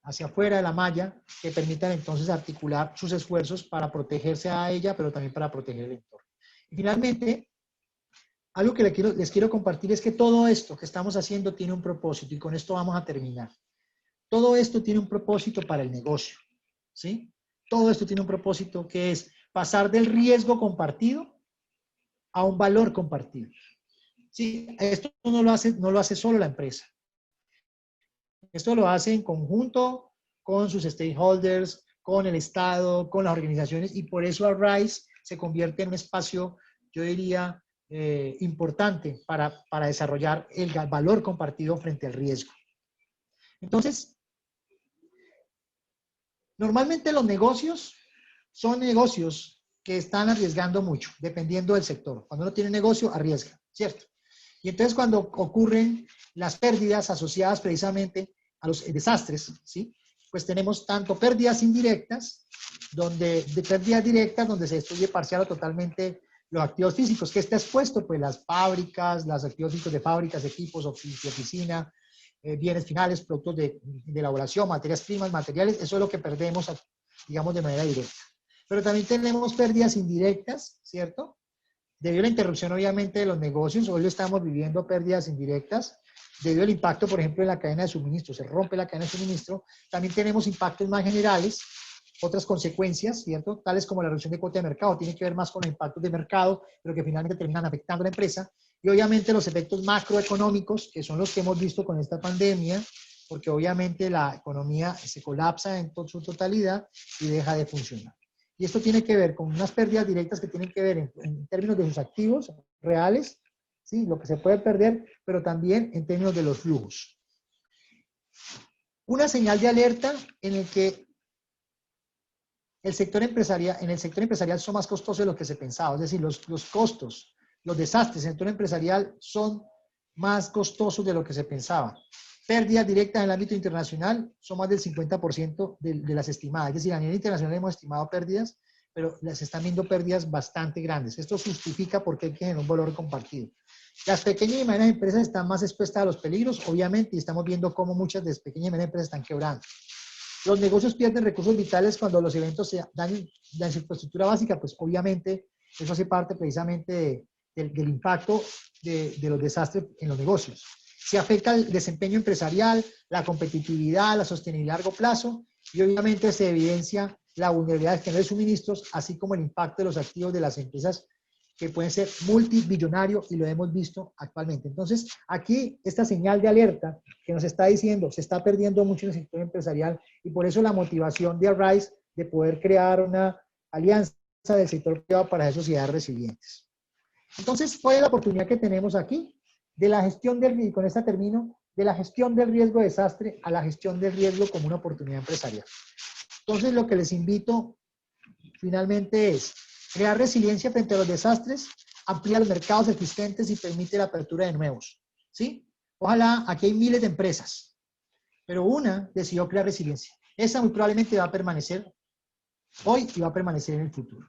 hacia afuera de la malla, que permitan entonces articular sus esfuerzos para protegerse a ella, pero también para proteger el entorno. Y finalmente, algo que les quiero compartir es que todo esto que estamos haciendo tiene un propósito, y con esto vamos a terminar. Todo esto tiene un propósito para el negocio, ¿sí? Todo esto tiene un propósito que es pasar del riesgo compartido a un valor compartido. Sí, esto no lo hace solo la empresa. Esto lo hace en conjunto con sus stakeholders, con el Estado, con las organizaciones, y por eso Arise se convierte en un espacio, yo diría, importante para desarrollar el valor compartido frente al riesgo. Entonces, normalmente los negocios son negocios que están arriesgando mucho, dependiendo del sector. Cuando uno tiene negocio, arriesga, ¿cierto? Y entonces cuando ocurren las pérdidas asociadas precisamente a los desastres, ¿sí? Pues tenemos tanto pérdidas indirectas, donde se destruye parcial o totalmente los activos físicos. ¿Qué está expuesto? Pues las fábricas, los activos físicos de fábricas, equipos, oficina, bienes finales, productos de elaboración, materias primas, materiales. Eso es lo que perdemos, digamos, de manera directa. Pero también tenemos pérdidas indirectas, ¿cierto? Debido a la interrupción, obviamente, de los negocios, hoy lo estamos viviendo pérdidas indirectas, debido al impacto, por ejemplo, en la cadena de suministro, se rompe la cadena de suministro. También tenemos impactos más generales, otras consecuencias, ¿cierto? Tales como la reducción de cuota de mercado, tiene que ver más con los impactos de mercado, pero que finalmente terminan afectando a la empresa. Y obviamente los efectos macroeconómicos, que son los que hemos visto con esta pandemia, porque obviamente la economía se colapsa en su totalidad y deja de funcionar. Y esto tiene que ver con unas pérdidas directas que tienen que ver en términos de sus activos reales, ¿sí? Lo que se puede perder, pero también en términos de los flujos. Una señal de alerta en el que en el sector empresarial son más costosos de lo que se pensaba. Es decir, los costos, los desastres en el sector empresarial son más costosos de lo que se pensaba. Pérdidas directas en el ámbito internacional son más del 50% de las estimadas. Es decir, a nivel internacional hemos estimado pérdidas, pero se están viendo pérdidas bastante grandes. Esto justifica por qué hay que generar un valor compartido. Las pequeñas y medianas empresas están más expuestas a los peligros, obviamente, y estamos viendo cómo muchas de las pequeñas y medianas empresas están quebrando. Los negocios pierden recursos vitales cuando los eventos se dañan la infraestructura básica, pues obviamente eso hace parte precisamente del impacto de los desastres en los negocios. Se afecta el desempeño empresarial, la competitividad, la sostenibilidad a largo plazo, y obviamente se evidencia la vulnerabilidad del canal de suministros, así como el impacto de los activos de las empresas que pueden ser multibillonarios, y lo hemos visto actualmente. Entonces, aquí esta señal de alerta que nos está diciendo, se está perdiendo mucho en el sector empresarial, y por eso la motivación de Arise de poder crear una alianza del sector privado para esas sociedades resilientes. Entonces, ¿cuál es la oportunidad que tenemos aquí? De la gestión del riesgo, y con esta termino, de la gestión del riesgo de desastre a la gestión del riesgo como una oportunidad empresarial. Entonces, lo que les invito finalmente es crear resiliencia frente a los desastres, amplía los mercados existentes y permite la apertura de nuevos, ¿sí? Ojalá, aquí hay miles de empresas, pero una decidió crear resiliencia. Esa muy probablemente va a permanecer hoy y va a permanecer en el futuro.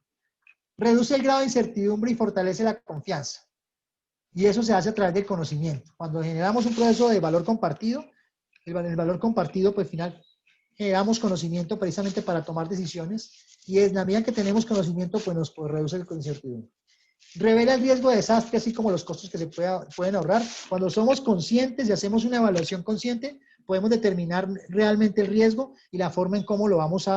Reduce el grado de incertidumbre y fortalece la confianza. Y eso se hace a través del conocimiento. Cuando generamos un proceso de valor compartido, el valor compartido, pues final, generamos conocimiento precisamente para tomar decisiones, y en la medida que tenemos conocimiento, pues nos reduce el incertidumbre. Revela el riesgo de desastre, así como los costos que se pueden ahorrar. Cuando somos conscientes y hacemos una evaluación consciente, podemos determinar realmente el riesgo y la forma en cómo lo vamos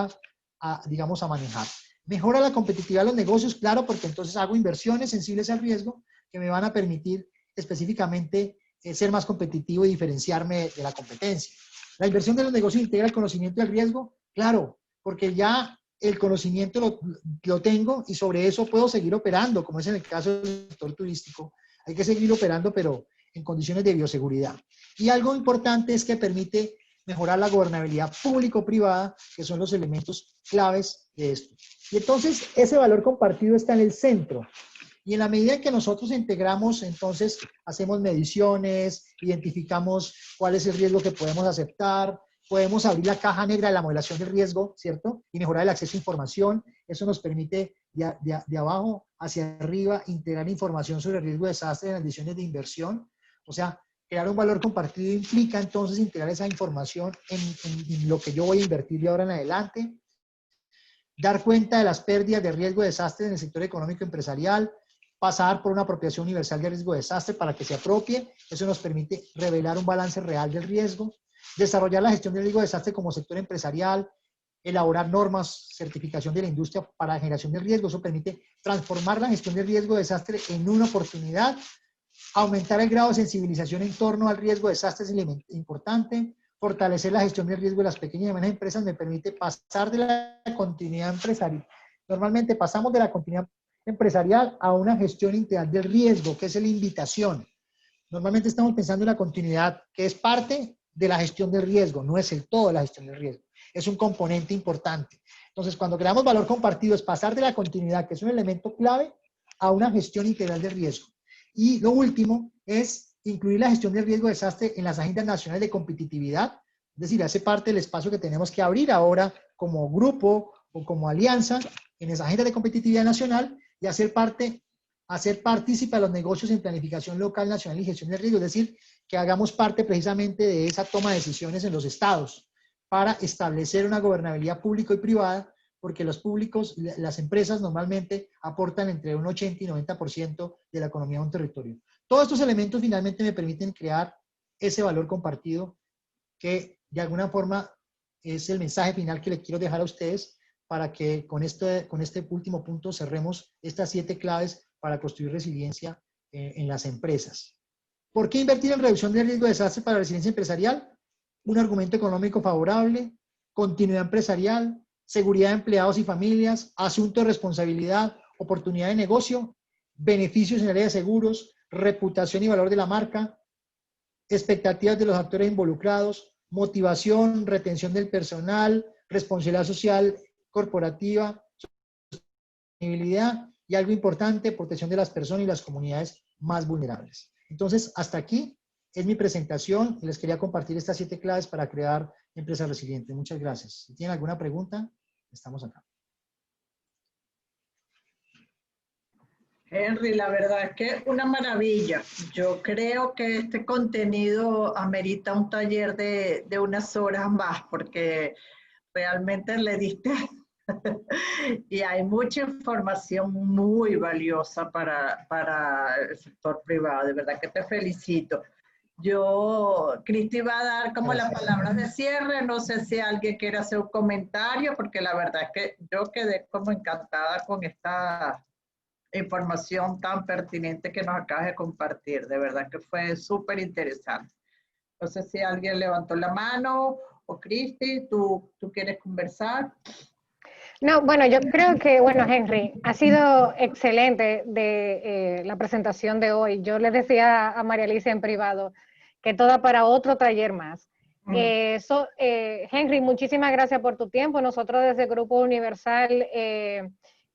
digamos, a manejar. Mejora la competitividad de los negocios, claro, porque entonces hago inversiones sensibles al riesgo que me van a permitir específicamente ser más competitivo y diferenciarme de la competencia. La inversión de los negocios integra el conocimiento del riesgo, claro, porque ya el conocimiento lo tengo, y sobre eso puedo seguir operando, como es en el caso del sector turístico. Hay que seguir operando, pero en condiciones de bioseguridad. Y algo importante es que permite mejorar la gobernabilidad público-privada, que son los elementos claves de esto. Y entonces ese valor compartido está en el centro. Y en la medida en que nosotros integramos, entonces hacemos mediciones, identificamos cuál es el riesgo que podemos aceptar, podemos abrir la caja negra de la modelación del riesgo, ¿cierto? Y mejorar el acceso a información. Eso nos permite de abajo hacia arriba integrar información sobre el riesgo de desastre en las decisiones de inversión. O sea, Crear un valor compartido implica entonces integrar esa información en lo que yo voy a invertir de ahora en adelante, dar cuenta de las pérdidas de riesgo de desastre en el sector económico empresarial, pasar por una apropiación universal de riesgo de desastre para que se apropie. Eso nos permite revelar un balance real del riesgo, desarrollar la gestión del riesgo de desastre como sector empresarial, elaborar normas, certificación de la industria para la generación de riesgo. Eso permite transformar la gestión del riesgo de desastre en una oportunidad, aumentar el grado de sensibilización en torno al riesgo de desastre es importante, fortalecer la gestión del riesgo de las pequeñas y medianas empresas me permite pasar de la continuidad empresarial. Normalmente pasamos de la continuidad empresarial a una gestión integral del riesgo, que es la invitación. Normalmente estamos pensando en la continuidad, que es parte de la gestión del riesgo, no es el todo de la gestión del riesgo. Es un componente importante. Entonces, cuando creamos valor compartido, es pasar de la continuidad, que es un elemento clave, a una gestión integral del riesgo. Y lo último es incluir la gestión del riesgo de desastre en las agendas nacionales de competitividad, es decir, hace parte del espacio que tenemos que abrir ahora como grupo o como alianza en esa agenda de competitividad nacional y hacer partícipe a los negocios en planificación local, nacional y gestión de riesgo, es decir, que hagamos parte precisamente de esa toma de decisiones en los estados para establecer una gobernabilidad pública y privada, porque los públicos, las empresas normalmente aportan entre un 80 y 90% de la economía de un territorio. Todos estos elementos finalmente me permiten crear ese valor compartido que de alguna forma es el mensaje final que les quiero dejar a ustedes para que con este último punto cerremos estas 7 claves para construir resiliencia en las empresas. ¿Por qué invertir en reducción de riesgo de desastre para la resiliencia empresarial? Un argumento económico favorable, continuidad empresarial, seguridad de empleados y familias, asunto de responsabilidad, oportunidad de negocio, beneficios en el área de seguros, reputación y valor de la marca, expectativas de los actores involucrados, motivación, retención del personal, responsabilidad social corporativa, sostenibilidad y algo importante, protección de las personas y las comunidades más vulnerables. Entonces, hasta aquí es mi presentación y les quería compartir estas 7 claves para crear empresas resilientes. Muchas gracias. Si tienen alguna pregunta, estamos acá. Henry, la verdad es que una maravilla. Yo creo que este contenido amerita un taller de unas horas más porque realmente le diste y hay mucha información muy valiosa para el sector privado. De verdad que te felicito. Cristi va a dar como las palabras de cierre. No sé si alguien quiere hacer un comentario porque la verdad es que yo quedé como encantada con esta información tan pertinente que nos acabas de compartir. De verdad que fue súper interesante. No sé si alguien levantó la mano o Cristi, ¿tú quieres conversar? No, bueno, yo creo que, bueno, Henry, ha sido excelente la presentación de hoy. Yo le decía a María Alicia en privado que toda para otro taller más. Henry, muchísimas gracias por tu tiempo. Nosotros desde Grupo Universal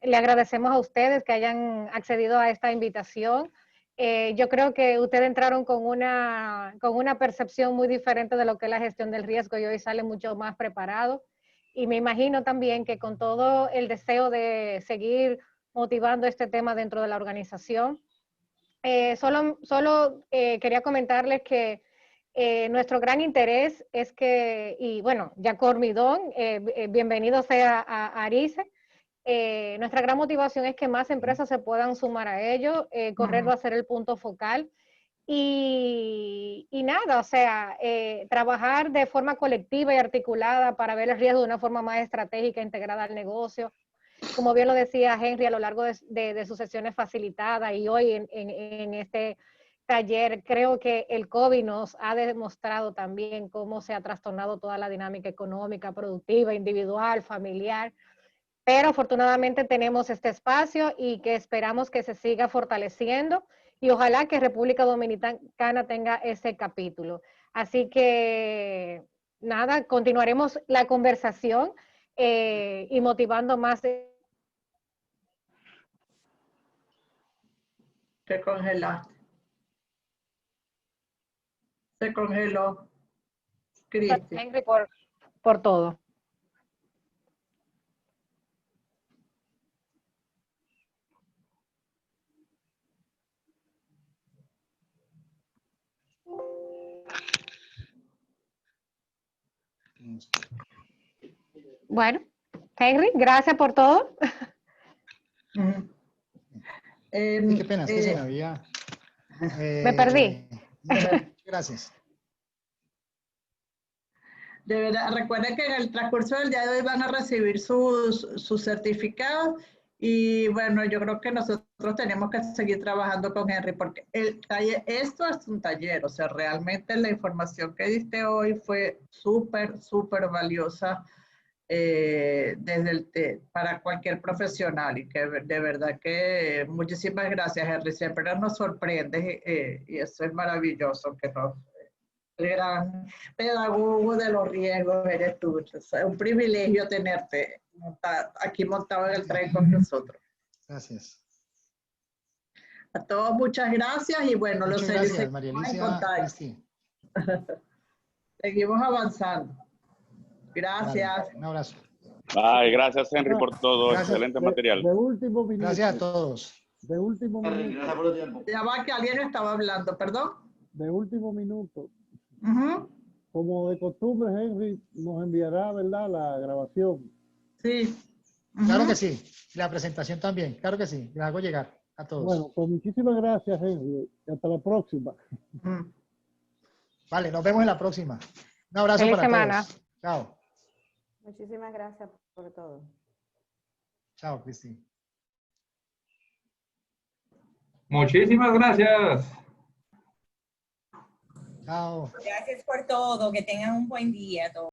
le agradecemos a ustedes que hayan accedido a esta invitación. Yo creo que ustedes entraron con una percepción muy diferente de lo que es la gestión del riesgo y hoy salen mucho más preparados. Y me imagino también que con todo el deseo de seguir motivando este tema dentro de la organización, solo quería comentarles que nuestro gran interés es que, y bueno, Jacob Midón, bienvenido sea a Arice. Nuestra gran motivación es que más empresas se puedan sumar a ello, Correr va a ser el punto focal. Y nada, o sea, trabajar de forma colectiva y articulada para ver el riesgo de una forma más estratégica, integrada al negocio. Como bien lo decía Henry a lo largo de sus sesiones facilitadas y hoy en este taller, creo que el COVID nos ha demostrado también cómo se ha trastornado toda la dinámica económica, productiva, individual, familiar. Pero afortunadamente tenemos este espacio y que esperamos que se siga fortaleciendo y ojalá que República Dominicana tenga ese capítulo. Así que nada, continuaremos la conversación y motivando más. Te congelaste. Se congeló. Cristi. Henry, por todo. vamos. Bueno, Henry, gracias por todo. Sí, qué pena, es que se me había... Me perdí. Gracias. De verdad, recuerden que en el transcurso del día de hoy van a recibir sus certificados y bueno, yo creo que nosotros tenemos que seguir trabajando con Henry porque el taller, esto es un taller, o sea, realmente la información que diste hoy fue súper, súper valiosa para cualquier profesional y que de verdad que muchísimas gracias, Henry, siempre nos sorprendes y eso es maravilloso que nos... El gran pedagogo de los riesgos eres tú. Es un privilegio tenerte aquí montado en el tren con nosotros. Gracias. A todos muchas gracias y bueno, Muchas los gracias, María seguimos en Alicia, contacto. Cristi. Seguimos avanzando. Gracias. Vale, un abrazo. Ay, gracias, Henry, por todo. Gracias. Excelente material. De último minuto. Gracias a todos. De último minuto. Ya va que alguien estaba hablando, perdón. De último minuto. Uh-huh. Como de costumbre, Henry nos enviará, ¿verdad?, la grabación. Sí. Uh-huh. Claro que sí. La presentación también. Claro que sí. La hago llegar a todos. Bueno, pues muchísimas gracias, Henry. Hasta la próxima. Uh-huh. Vale, nos vemos en la próxima. Un abrazo Feliz para semana. todos. Chao. Muchísimas gracias por todo. Chao, Cristi. Muchísimas gracias. Chao. Gracias por todo. Que tengan un buen día todos.